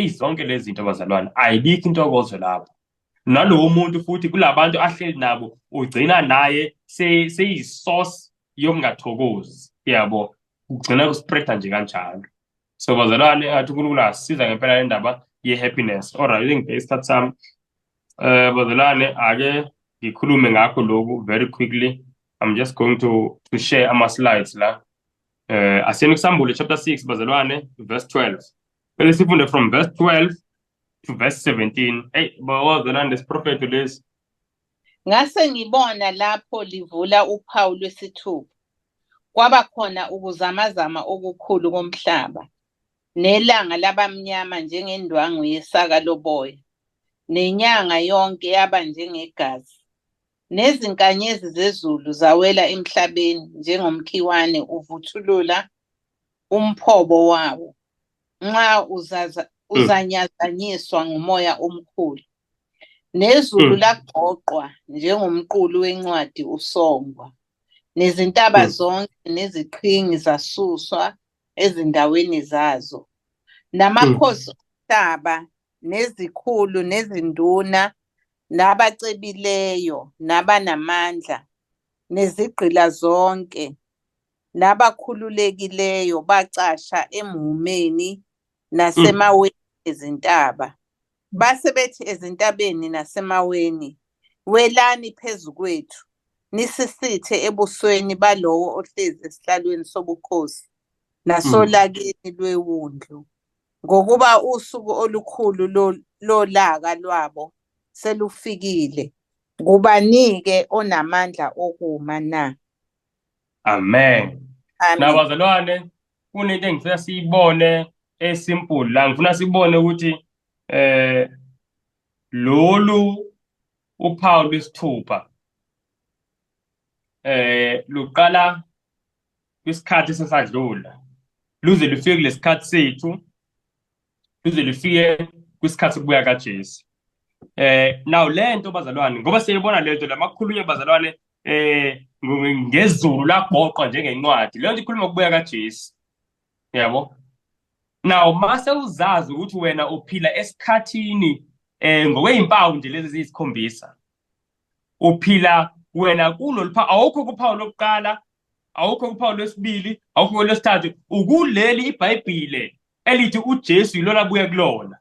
zonke lezi zinto bazalwane, ayibikho intokozo lapho. Nalowo muntu futhi kulabantu ahleli nabo ugcina naye seyisource yokungathokozi. Yabo, ugcina kuspreada nje kanjalo. So bazalwane, athi uNkulunkulu asisiza ngempela le ndaba ye-happiness. Alright, ngibheka isikhathi sami. Bazalwane, ake ngikhulume ngakho lokhu very quickly. I'm just going to share ama-slides la. Asiyeni kusambule chapter 6 bazalwane, verse 12. Bele sifunde from verse 12 to verse 17. Hey, bazalwane, lesiprofeto lesi. Ngase ngibona lapho livula uphawu lwesithupha. Kwaba khona ukuzamazama okukhulu komhlaba, nelanga labamnyama njengendwangu yesaka loboya, nenyanga yonke yaba njengegazi, nezinkanyezi zezulu zawela emhlabeni njengomkhiwane uvuthulula umphobo wawo, nxa uzanyazanyiswa ngumoya omkhulu. Nezulu laqoqwa njengomqulu wencwadi usongwa, nezintaba zonke neziqhingi zasuswa ezindaweni zazo, namakhosi omhlaba nezikhulu nezinduna nabacebileyo nabanamandla nezigqila zonke nabakhululekileyo bacasha emhumeni nasemaweni ezintaba. Base bethi ezintabeni nasemaweni, welani phezu kwethu, nisisithe ebusweni balowo ohlezi esihlalweni sobukhosi nasolakeni lwewundlu, ngokuba usuku olukhulu lolaka lwabo selufikile. Kubanike onamandla okuma na. Amen. Nabazalwane, kunento engifuna siyibone esimple la. Ngifuna sibone ukuthi lolu uphawu lwesithupha luqala kwisikhathi sesadlula, luze lufike kulesikhathi sethu, luze lufike kwisikhathi sokubuya kaJesu. Now lento bazalwane, ngoba siyibona lento lamakhulunywa bazalwane ngezulu laqoqwa njengencwadi, lento ikhuluma ukubuya kaJesu. Yabo. Now mase uzazi ukuthi wena uphila esikhathini ngokwezimpawu nje lezi zisikhombisa. Uphila wena kulolu phawu, awukho kuphawu lokuqala, awukho kuphawu lwesibili, awukho lwesithathu, ukuleli iBhayibhile elithi uJesu yilona abuye kulona.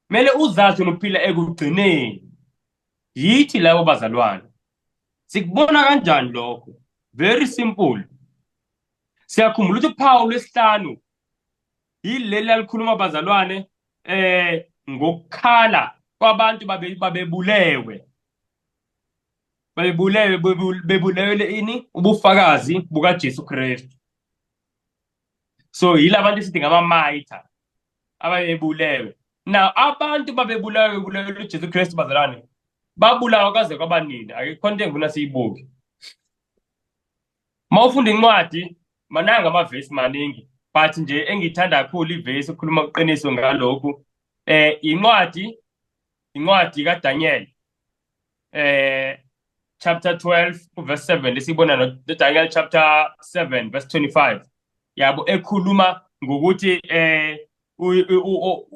Mele uzazi uphila ekugcineni. Yithi labo bazalwane, sikubona kanjani lokho? Very simple. Siyakhumbula ukuthi uphawu lwesihlanu yileli alikhuluma bazalwane ngokukhala kwabantu babebulewe. Bebulewele ini? Ubufakazi bukaJesu Kristu. So yilabantu sithi ngama-martyr ababebulewe. Now abantu babebulawe uJesu Kristu bazalwane, babulawa kaze kwabanini. Akekho into engifuna siyibuke. Mawufunda incwadi mananga amavesi maningi but nje engithanda kakhulu ivesi ekhuluma uqiniso ngalokhu incwadi kaDaniel chapter 12 verse 7 lesibona noDaniel chapter 7 verse 25 yabo ekhuluma ngokuthi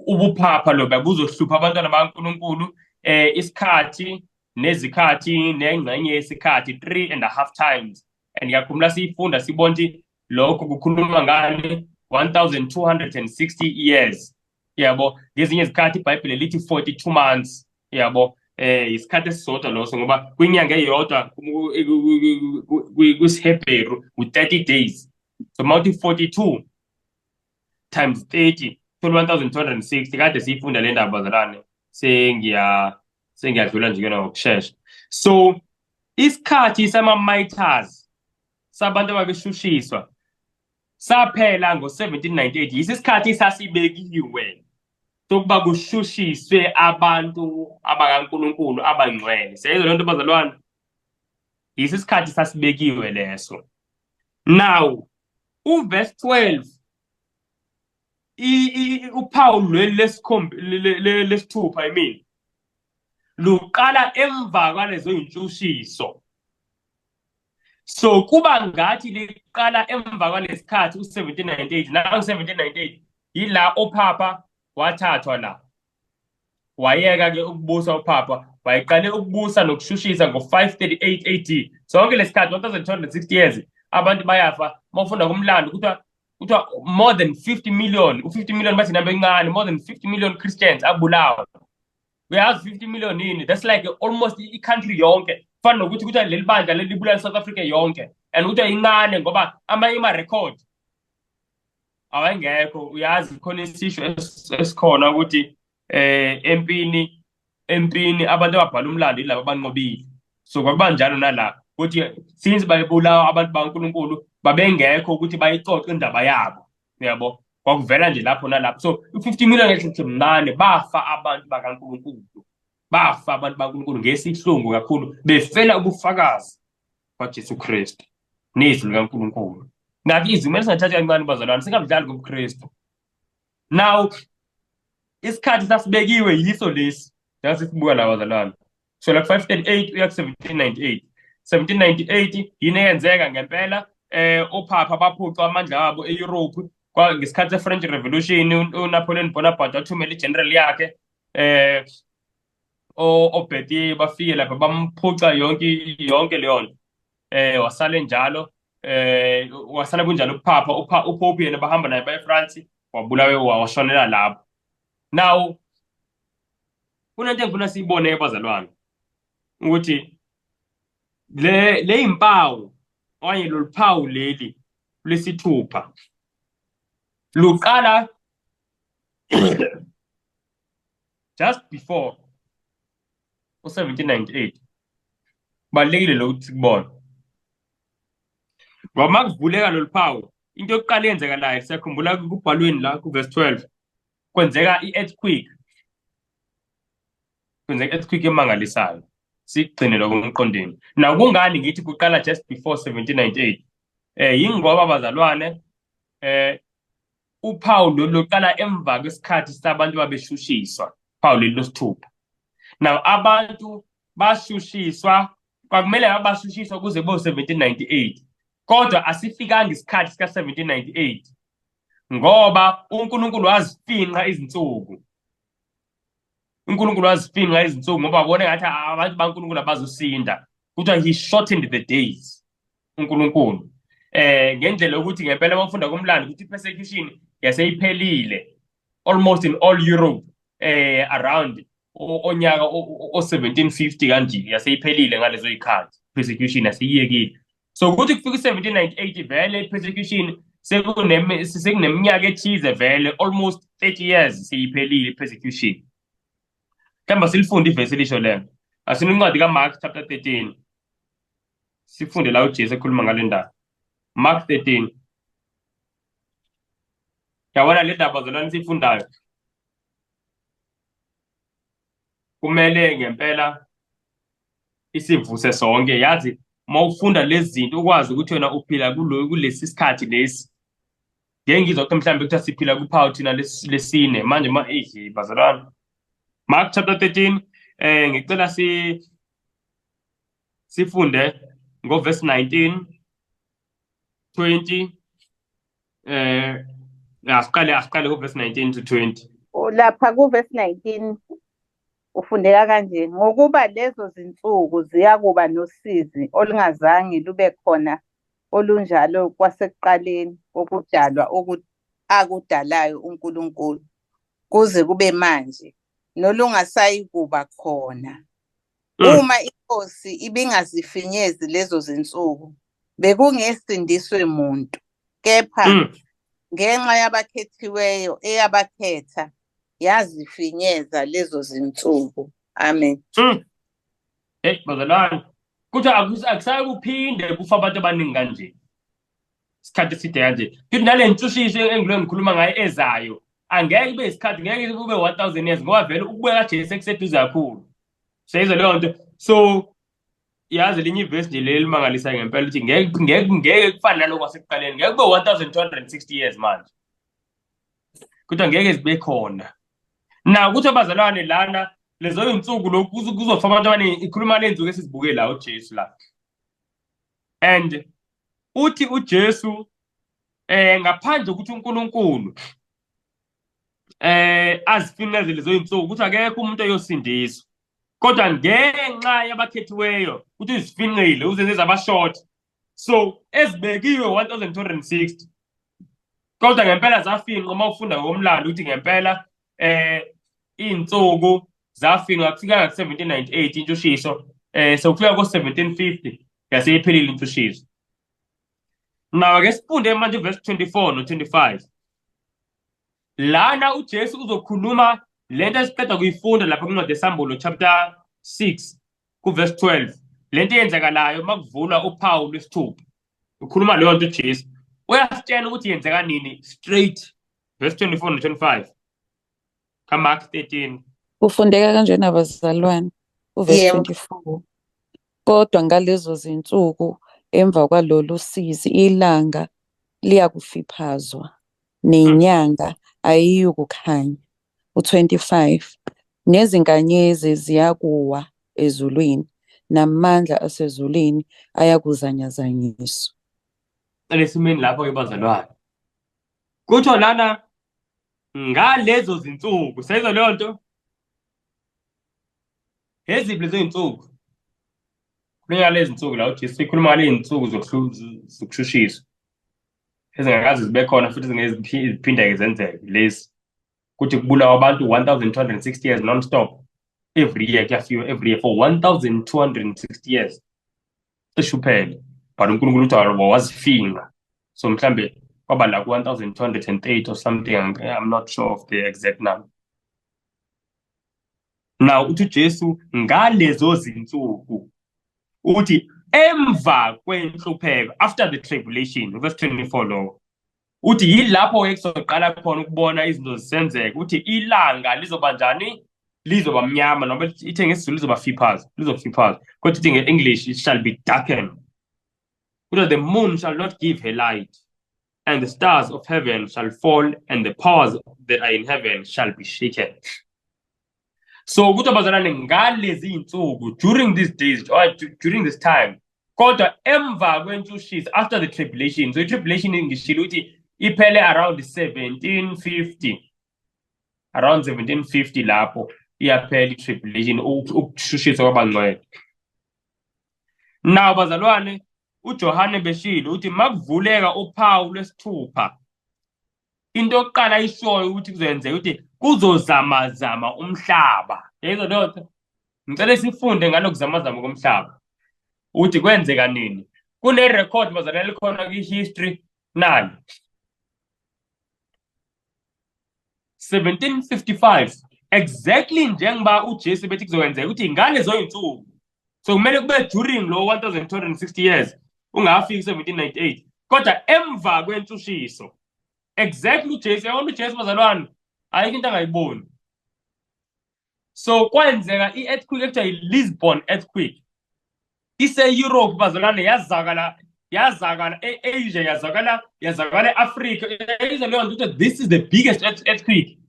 ubuphapha loba buzohlupha abantwana bakaNkulunkulu isikhathi nezikhathi nengxenye yesikhathi 3.5 times and ngiyakhumbula siyifunda sibona ukuthi lokho kukhuluma ngani 1260 years yabo ngezinye izikhathi iBhayibheli lithi 42 months yabo isikhathi esisodwa loso ngoba kwinyanga eyodwa kwisiHebheru u30 days so mawuthi 42 times 30 1260 kade siyifunda le ndaba bazalwane sengiyadlula nje kena ngokusheshsha so isikhathi sama-miters sabantu ababeshushiswa saphela ngo-1798 isikhathi sasibekiwe sokuba kushushiswe abantu abakaNkulunkulu abangcwele siyayizwa lento bazalwane isikhathi sasibekiwe leso now uverse 12 uphawu lesithupha luqala emva kwalezo inshushiso so kuba ngathi liqala emva kwalesikhathi u1798 na u1798 yila ophapha wathathwa la wayeka ke ukubusa uphapha wayeqale ukubusa nokushushisa ngo538 AD sonke lesikhathi 1260 years abantu bayafa mawufunda kumlando kuthiwa more than 50 million u50 million bathi namba encane more than 50 million Christians abulawa uyazi 50 million yini that's like almost i-country yonke fana nokuthi kuthiwa leli bandla lelibulala South Africa yonke and kuthiwa incane ngoba amanye ama-record awangekho uyazi khona isisho esikhona ukuthi empini abantu ababhala umlando yilabo abanqobile so kwakubanjalo nala ukuthi since bayebulawa abantu bakaNkulunkulu babengekho ukuthi bayixoxe indaba yabo yabo kwakuvela nje lapho nalapho so u50 million ngehle mncane bafa abantu bakaNkulunkulu bafa abantu bakaNkulunkulu ngesihlungu kakhulu befela ubufakazi kwaJesu Kristu nezwi likaNkulunkulu ngathi izwi kumele singathathi kancane bazalwane singabudlali ngobuKristu now isikhathi sasibekiwe yiso lesi sesibuka la bazalwane so like 538 uya ku1798 1798 yini eyenzeka ngempela ophapha baphucwa amandla wabo eEurope ngesikhathi se-French Revolution uNapoleon Bonaparte wathumela igeneral yakhe oBerthier bafike lapha bamphuca yonke leyo nto wasale njalo wasala kunjalo uphapha uPope yena bahamba naye baye eFrance wabulawe washonela lapho now kunento engifuna siyibone bazalwane ukuthi le impawu okanye loluphawu leli lesithupha luqala just before u1798 balekile lokuthi kubona ngoba makuvuleka loluphawu into yokuqala yenzeka la siyakhumbula kubhalweni la ku verse 12 kwenzeka i-earthquake emangalisayo sigcine lokho emqondweni na kungani ngithi kuqala just before 1798 yingoba bazalwane uphawu loqala emva kwesikhathi sabantu babeshushiswa phawu losithupha now abantu bashushiswa kwakumele abashushiswa kuze bo1798 kodwa asifikanga isikhathi sika1798 ngoba uNkulunkulu wazifinqa izinsuku uNkulunkulu wazifinqa izinsuku ngoba wabona ngathi abantu baNkulunkulu abazosinda kuthiwa he shortened the days uNkulunkulu ngendlela ukuthi ngempela bafunda kumlando ukuthi persecution yaseyiphelile almost in all Europe around onyaka o1750 kanje yaseyiphelile ngalezo ikhathi persecution yasiyekile so ukuthi kufika 1798 vele persecution sekuneminyaka ethize vele almost 30 years seyiphelile persecution kamba silifunde ivesi lisho lento asincwadi kaMark chapter 13 sifunde la uJesu ekhuluma ngale ndaba Mark 13 yabona le ndaba zona sifundayo kumele ngempela isivuse sonke yazi mawufunda lezi zinto ukwazi ukuthi wena uphila kulesi sikhathi lesi. Ngeke ngizokuthi mhlambe ukuthi siphila kuphawu thina lesine manje bazalwane. Mark chapter 13 ngicela sifunde ngoverse 19 20 asiqale ngoverse 19 to 20. Lapha kuverse 19 ufundeka kanje: ngokuba lezo zinsuku ziyakuba nosizi olungazange lube khona olunjalo kwasekuqaleni kokudalwa akudalayo uNkulunkulu kuze kube manje nolungasayi kuba khona. Uma inkosi ibingazifinyezi lezo zinsuku bekungesindiswe muntu, kepha ngenxa yabakhethiweyo eyabakhetha yazifinyeza lezo zinsuku. Amen. Bazalwane, kuthi akusayi kuphinde kufa abantu abaningi kanje isikhathi eside kanje. Futhi nale ntshushiso engikhuluma ngayo ezayo angeke kube isikhathi, ngeke kube 1000 years ngoba vele ukubuya kaJesu kuseduze kakhulu. Seyizwa leyo nto. So yazi linye ivesi nje leli mangalisayo ngempela ukuthi ngeke kufane nalokho kwasekuqaleni, ngeke kube 1260 years manje, kodwa ngeke zibe khona. Na ukuthi abazalwane lana lezo insuku lokhu kuzofa abantu abaningi, ikhuluma lenzuku esizibuke la uJesu la. And uthi uJesu ngaphandle ukuthi uNkulunkulu azifineze lezo insuku ukuthi akekho umuntu oyosindiswa, kodwa ngenxa yabakhethiweyo ukuthi izifinqile uzenze zabashort. So ezibekiwe 1260, kodwa ngempela zafinqa. Uma ufunda ngokomlando ukuthi ngempela iy'nsuku zafinqa kufika nga-1798 intshushiso, sokufika ko-1750 yaseyiphelile intshushiso. Naw-ke sifunde manje verse 24 no-25 lana uJesu uzokhuluma lento esiqeda kuyifunda lapha kwincwadi yesambulo chapter 6 kuverse 12, lento eyenzakalayo makuvulwa uphawu lwesithupha. Ukhuluma leyo nto uJesu, uyasitshela ukuthi yenzeka nini straight. Verse 24 no-25 kaMark 13. Kufundeka kanjena bazalwane, uverse 24. Kodwa ngalezo zinsuku emva kwalolu sizi ilanga liyakufiphazwa nenyanga ayiyukukhanya. U-25. Nezinkanyezi ziyakuwa ezulwini namandla asezulwini ayakuzanyazanyiswa. Lesimeni lapho-ke bazalwane, kutho lana ngalezo zinsuku. Seyizwa leyo nto? Eziphi lezo zinsuku? Kukhulunywa lezi zinsuku la uJesu ikhuluma ngale zinsuku zokushushiswa ezingakazi zibe khona futhi ziphinde zenzeke lezi, kuthi kubulawa abantu 1260 years non-stop every year, kuyafiwa every year for 1260 years eshuphele. But uNkulunkulu uthi wazifinqa, so mhlambe kwaba la ku-1208 or something. I'm not sure of the exact number. Now uthi uJesu ngalezo zinsuku uthi emva kwenhlupheko, after the tribulation, verse 24 lo, uthi yilapho-ke kuzoqala khona ukubona izinto zisenzeka. Uthi ilanga lizoba njani? Lizoba mnyama, noma ithe ngesizulu lizofiphazwa, kodwa ithi nge-English it shall be darkened. Because the moon shall not give her light, and the stars of heaven shall fall, and the powers that are in heaven shall be shaken. So ukuthi abazalwane ngalezi iy'nsuku, during these days or during this time, kodwa emva kwentshushiso, after the tribulation. So i-tribulation ngishilo ukuthi iphele around 1750, around 1750 lapho iyaphela i-tribulation, ukushushiswa kwabangcwele. Now bazalwane, uJohane beshilo uthi makuvuleka uphawu lwesithupha, into yokuqala ishoyo ukuthi kuzenzeka ukuthi kuzozamazama umhlaba. Yezwa leyo nto? Ngicela sifunde ngalokuzamazama komhlaba ukuthi kwenzeka nini. Kune-record bazalwane likhona kwi-history nani 1755 exactly njengoba uJesu bethi kuzokwenzeka ukuthi ngalezo zinsuku. So kumele kube during lo 1260 years, ungafiki 1798, kodwa emva kwentshushiso. Exactly uJesu, yabona uJesu bazalwane ayikho into angayiboni. So kwenzeka i-earthquake ekuthiwa yi-Lisbon earthquake. ise-Europe bazalwane yazakala e-Asia, yazakala e-Africa. Yize leyo nto ukuthi this is the biggest earthquake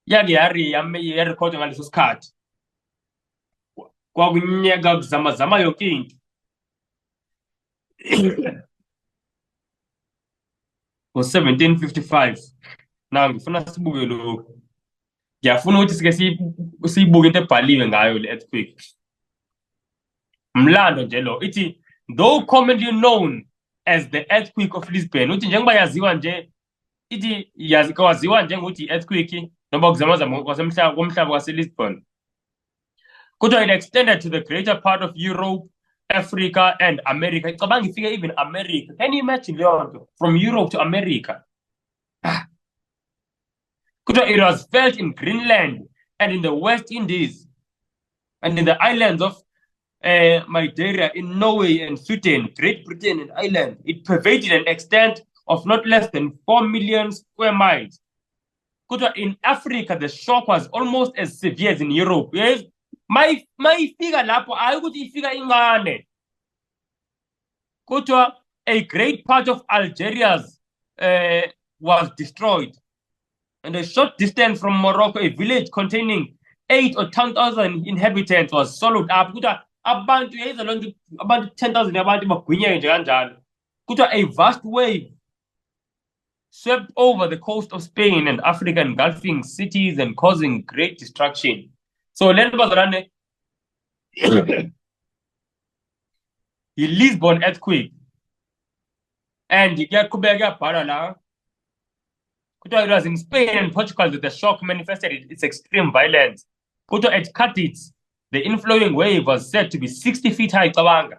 yake yarekhodwa ngaleso sikhathi. Kwakunyeka kuzamazama yonke into. Ngo-1755 na ngifuna sibuke lokhu. Ngiyafuna ukuthi sike siyibuke into ebhaliwe ngayo le earthquake. Mlando nje lo ithi, though commonly known as the earthquake of Lisbon, uthi njengoba yaziwa nje ithi kwaziwa njengokuthi i-earthquake noma ukuzamazama komhlaba wase-Lisbon, kodwa it extended to the greater part of Europe, Africa and America. Icabanga ifike even America. Can you imagine leyo nto? From Europe to America. Kodwa it was felt in Greenland and in the West Indies and in the islands of Madeira, in Norway and Sweden, Great Britain and Ireland. It pervaded an extent of not less than 4 million square miles. Kodwa in Africa, the shock was almost as severe as in Europe. Yes? Mayifika lapho ayikuthi ifika ingane. Kodwa a great part of Algeria was destroyed. And a short distance from Morocco, a village containing 8,000 or 10,000 inhabitants was swallowed up. Kodwa abantu 10,000 abantu bagwinyeke nje kanjalo. Kodwa a vast wave swept over the coast of Spain and Africa, engulfing cities and causing great destruction. So le nto bazalwane yi-Lisbon earthquake, and kuyaqhubeka kuyabhalwa la. Kodwa it was in Spain and Portugal that the shock manifested its extreme violence. Kodwa at Cadiz, the inflowing wave was said to be 60 feet high. Cabanga,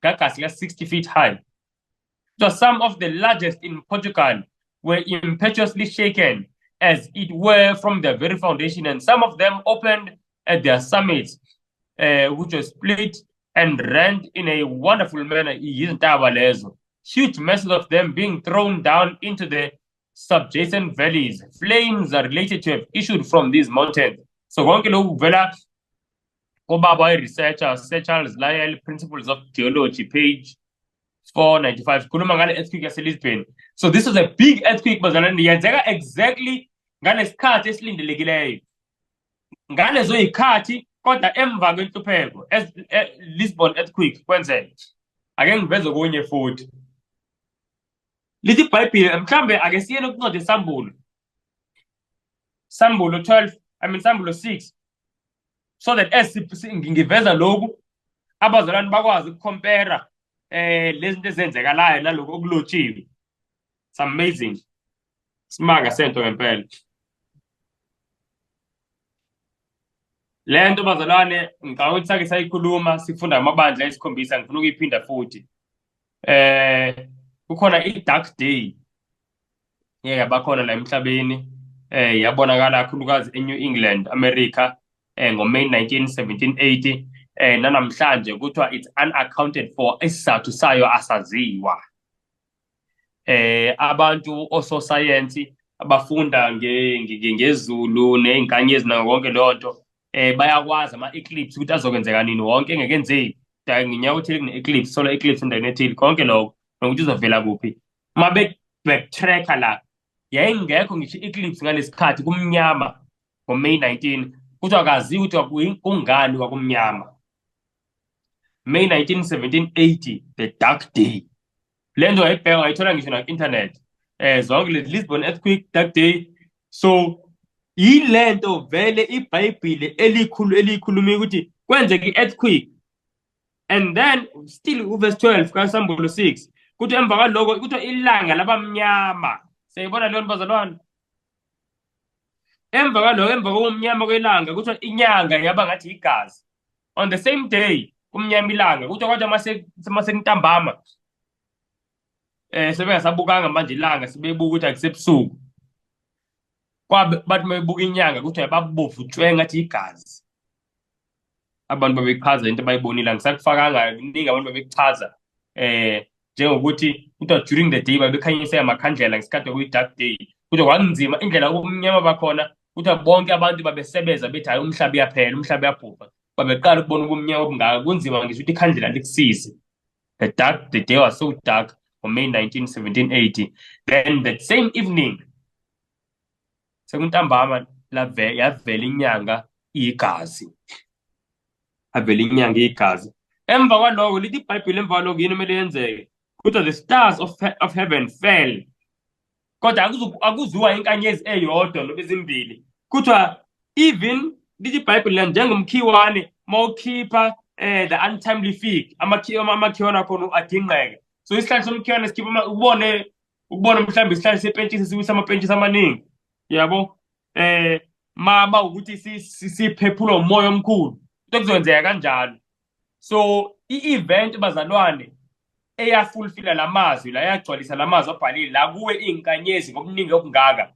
Gagas 60 feet high. So some of the largest in Portugal were impetuously shaken, as it were from their very foundation, and some of them opened at their summits, which was split and rent in a wonderful manner. Huge masses of them being thrown down into the subjacent valleys. Flames are related to have issued from these mountains. So konke lokhu kuvela kobaba researcher Sir Charles Lyell, Principles of Geology, page 495. Khuluma ngale earthquake yase-Lisbon. So this is a big earthquake bazalwane, yenzeka exactly ngalesikhathi esilindelekileyo. Ngalezo yikhathi kodwa emva kwenhlupheko Lisbon earthquake kwenzeka. Ake ngiveze kunye futhi. Lithi iBhayibheli mhlambe ake siyele ukuncede Sambulo 6, so that as ngiveza lokhu abazalwane bakwazi ukucompare lezi zinto ezenzekalayo naloko okulotshiwe. It's amazing. Simanga sento ngempela. Le nto bazalwane ngicabanga ukuthi sake sayikhuluma sifunda amabandla esikhombisa, ngifuna ukuyiphinda futhi. Kukhona i-dark day yabakhona la emhlabeni, yabonakala kakhulukazi eNew England, America, ngoMay 19, 1780. Nanamhlanje kuthiwa it's unaccounted for, isizathu sayo asaziwa. Abantu ososayensi abafunda ngezulu neinkanyezi nayo konke leyo nto bayakwazi ama-eclipse ukuthi azokwenzeka nini, wonke engekenzeki. Nginyakuthile kune-eclipse, solar eclipse endaweni ethile, konke lokho nokuthi uzovela kuphi. Uma backtracker la, yayingekho ngisho i-eclipse ngalesikhathi, kumnyama ngoMay 19, kuthiwa akaziwa ukuthi kungani kwakumnyama. May 19, 1780, the dark day. Le nto wayibheka wayithola ngisho na-internet. Zonke le Lisbon earthquake, dark day. So yile nto vele iBhayibheli elikhuluma ukuthi kwenzeka i-earthquake. And then still uverse 12 kaSambulo 6 kuthi emva kwaloko kuthiwa ilanga labamnyama. Siyayibona leyo bazalwane. Emva kwaloko, emva komnyama kwelanga kuthiwa inyanga yaba ngathi igazi. On the same day kumnyama ilanga kuthiwa kwathi masentambama sebengasabukanga manje ilanga, sibebuka ukuthi akusebusuku. Bathi mabebuka inyanga kuthiwa babovu tshwe ngathi igazi. Abantu babechaza into abayibonile, ngisakufakanga kuningi abantu babechaza njengokuthi kuthiwa during the day babekhanyisa amakhandlela ngesikhathi kuyi-dark day. Kuthiwa kwakunzima indlela ubumnyama bakhona, kuthiwa bonke abantu babesebeza bethi hayi umhlaba uyaphela, umhlaba uyabhubha. babeqala ukubona ubumnyama obungaka kunzima ngisho ukuthi ikhandlela likusize. The day was so dark on May 19, 1780. Then that same evening, sekuntambama yavela inyanga igazi. Yavela inyanga igazi. Emva kwalokho lithi iBhayibheli emva kwalokho yini kumele yenzeke? Kuthiwa the stars of heaven fell. Kodwa akuzuwa inkanyezi eyodwa noma ezimbili. Kuthiwa even lithi iBhayibheli njengomkhiwane mawukhipha the untimely fig, amakhiwane akhona adingeke. So isihlahla somkhiwane sikhipha ubone mhlawumbe isihlahla sepentshisi siwisa amapentshisi amaningi. Yabo? Mama ukuthi siphephulwa umoya omkhulu. Into kuzokwenzeka kanjalo. So i-event bazalwane eyafulfilla lamazwi la yagcwalisa lamazwi abhalile la kuwe inkanyezi ngobuningi obungaka.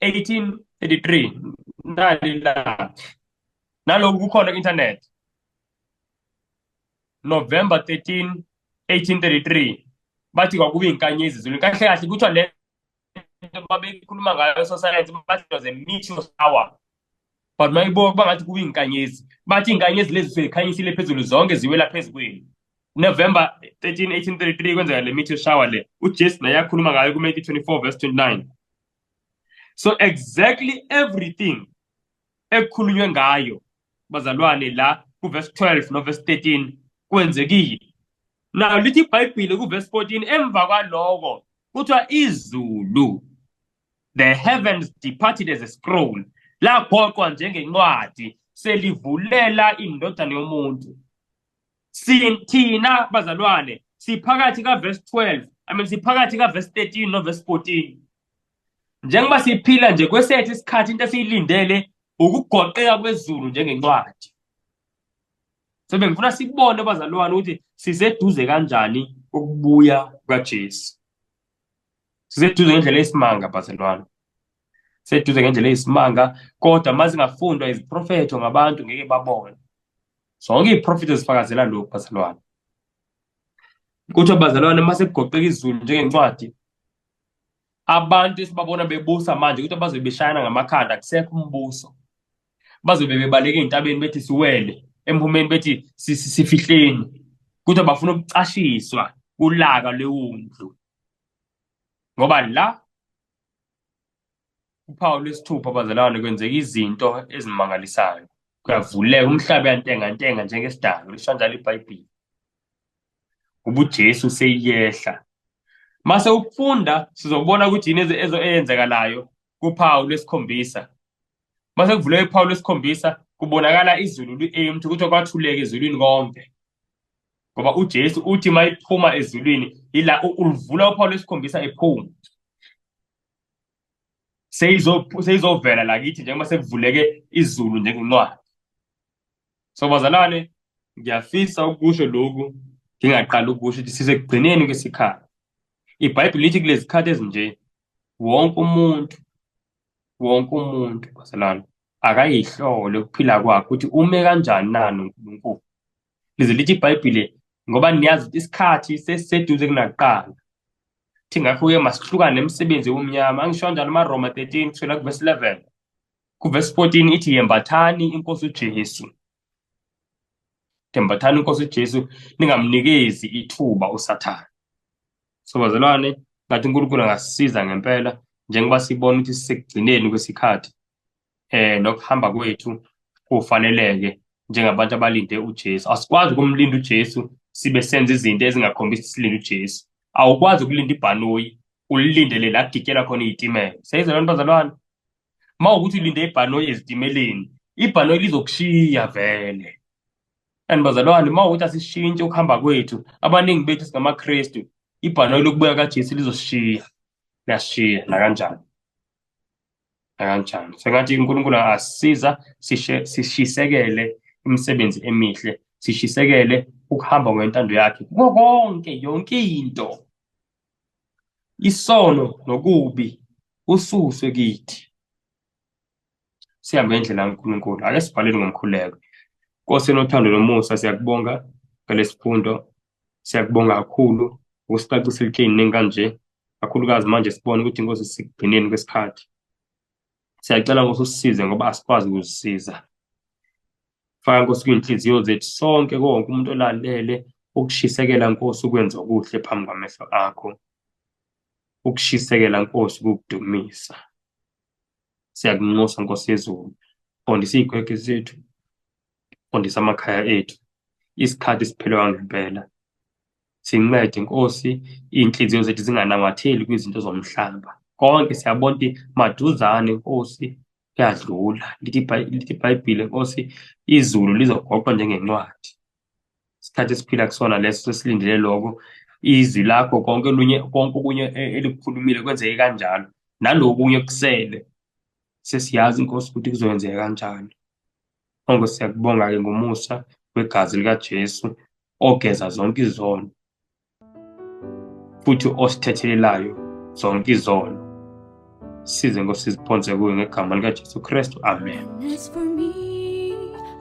1833 nalila naloku kukhona ku-internet. November 13, 1833 bathi kwakuba inkanyezi ezulwini. Kahle kahle kuthiwa le nto babekhuluma ngayo science bathi it was a meteor shower. But mayibuka bangathi kuba inkanyezi. Bathi inkanyezi lezi seyikhanyisile phezulu zonke ziwela phezu kwenu. November 13, 1833 kwenzeka le meteor shower le. UJesu naye yakhuluma ngayo ku-Matthew 24 verse 29. So exactly everything ekukhulunywe ngayo bazalwane la ku-verse 12 no-verse 13 kwenzekile. Now lithi iBhayibheli ku-verse 14 emva kwaloko kuthiwa izulu, the heavens departed as a scroll, laqoqwa njengencwadi selivulela indodana yomuntu. Thina bazalwane siphakathi ka-verse 12, siphakathi ka-verse 13 no-verse 14. Njengoba siphila nje kwesethu isikhathi into esiyilindele ukugoqeka kwezulu njengencwadi. So bengifuna sibone bazalwane ukuthi siseduze kanjani ukubuya kukaJesu. Siseduze ngendlela esimanga bazalwane. Siseduze ngendlela esimanga kodwa mazingafundwa iziprofeto ngabantu ngeke babone. Zonke iziprofeto zifakazela lokhu bazalwane. Kuthiwa bazalwane mase kugoqeka izulu njengencwadi. Abantu esibabona bebusa manje ukuthi bazobe beshayana ngamakhanda akusekho umbuso. Bazobe bebaleka ey'ntabeni bethi siwele, emhumeni bethi sifihleni. Ukuthi bafuna ukucashiswa ulaka lewundlu. Ngoba la uphawu lwesithupha bazalwane kwenzeka izinto ezimangalisayo. Kuyavuleka umhlaba yantengantenga njengesidalo lisho njalo iBhayibheli. UJesu seyiyehla. Mase ukufunda sizobona ukuthi yini eyenzekalayo kuphawu lwesikhombisa. Mase kuvuleka iphawu lwesikhombisa kubonakala izulu li-empty ukuthi kwathuleka ezulwini konke. Ngoba uJesu uthi mayiphuma ezulwini ila ulivula uphawu lwesikhombisa ephuma. Seyizovela lakithi njengoba sekuvuleke izulu njengencwadi. So bazalwane ngiyafisa ukusho lokhu ngingaqala ukusho ukuthi sisekugcineni kwesikhathi. iBhayibheli lithi kulezi zikhathi ezinje wonke umuntu bazalwane akayihlole ukuphila kwakhe ukuthi ume kanjani na noNkulunkulu. Lize lithi iBhayibheli ngoba niyazi ukuthi isikhathi sesiseduze kunakuqala. Thi ngakho-ke masihlukane nemisebenzi yomnyama. Angisho kanjalo uMaroma 13 kusukela ku-verse 11. Ku-verse 14 ithi yembathani inkosi uJesu. Yembathani inkosi uJesu ningamnikezi ithuba uSathane. So bazalwane ngathi uNkulunkulu angasisiza ngempela njengoba sibona ukuthi sisekugcineni kwesikhathi nokuhamba kwethu kufaneleke njengabantu abalinde uJesu. Asikwazi ukumlinda uJesu sibe senza izinto ezingakhombisi silinde uJesu. Awukwazi ukulinda ibhanoyi ulilindele la kugigela khona izitimela. Seyizwa lento bazalwane? Mawukuthi ulinde ibhanoyi ezitimeleni, ibhanoyi lizokushiya vele. And bazalwane mawukuthi asishintshe ukuhamba kwethu, abaningi bethu singamaKristu, ibhanoyi lokubuya kaJesu lizosishiya. Liyashiya nakanjani. Sengathi uNkulunkulu asisiza sishisekele imisebenzi emihle, sishisekele ukuhamba ngentando yakhe konke yonke into. Isono nokubi ususwe kithi. Sihambe ngendlela kaNkulunkulu. Ake sibhalele ngomkhuleko. Nkosi enothando nomusa siyakubonga ngalesifundo. Siyakubonga kakhulu ukusicacisa ihleni kanje. Kakhulukazi manje sibone ukuthi inkosi sikugcineni kwesikhathi. Siyacela ukuthi usisize ngoba asikwazi ukuzisiza. Faka Nkosi kwinhliziyo zethu sonke konke umuntu olalele ukushisekela Nkosi ukwenza okuhle phambi kwamehlo akho, ukushisekela Nkosi ukukudumisa. Siyakunxusa Nkosi yezulu, qondisa iy'gwegwe zethu, qondisa amakhaya ethu, isikhathi siphelelwa ngempela. Sincede Nkosi, iy'nhliziyo zethu zinganamatheli kwizinto zomhlaba. Konke siyabona ukuthi maduzane Nkosi kuyadlula. Lithi iBhayibhile Nkosi, izulu lizogoqwa njengencwadi. Isikhathi esiphila kusona leso sesilindele lokho, izwi lakho konke okunye elikukhulumile kwenzeke kanjalo, nalokunye kusele sesiyazi Nkosi ukuthi kuzokwenzeka kanjani. Konke siyakubonga-ke ngomusa wegazi likaJesu ogeza zonke izono futhi osithethelelayo zonke izono. Size Nkosi siziphonse kuwe ngegama likaJesu Kristu. Amen. As for me,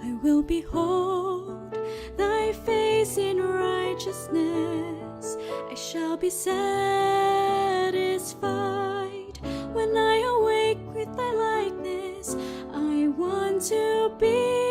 I will behold thy face in righteousness. I shall be satisfied when I awake with thy likeness. I want to be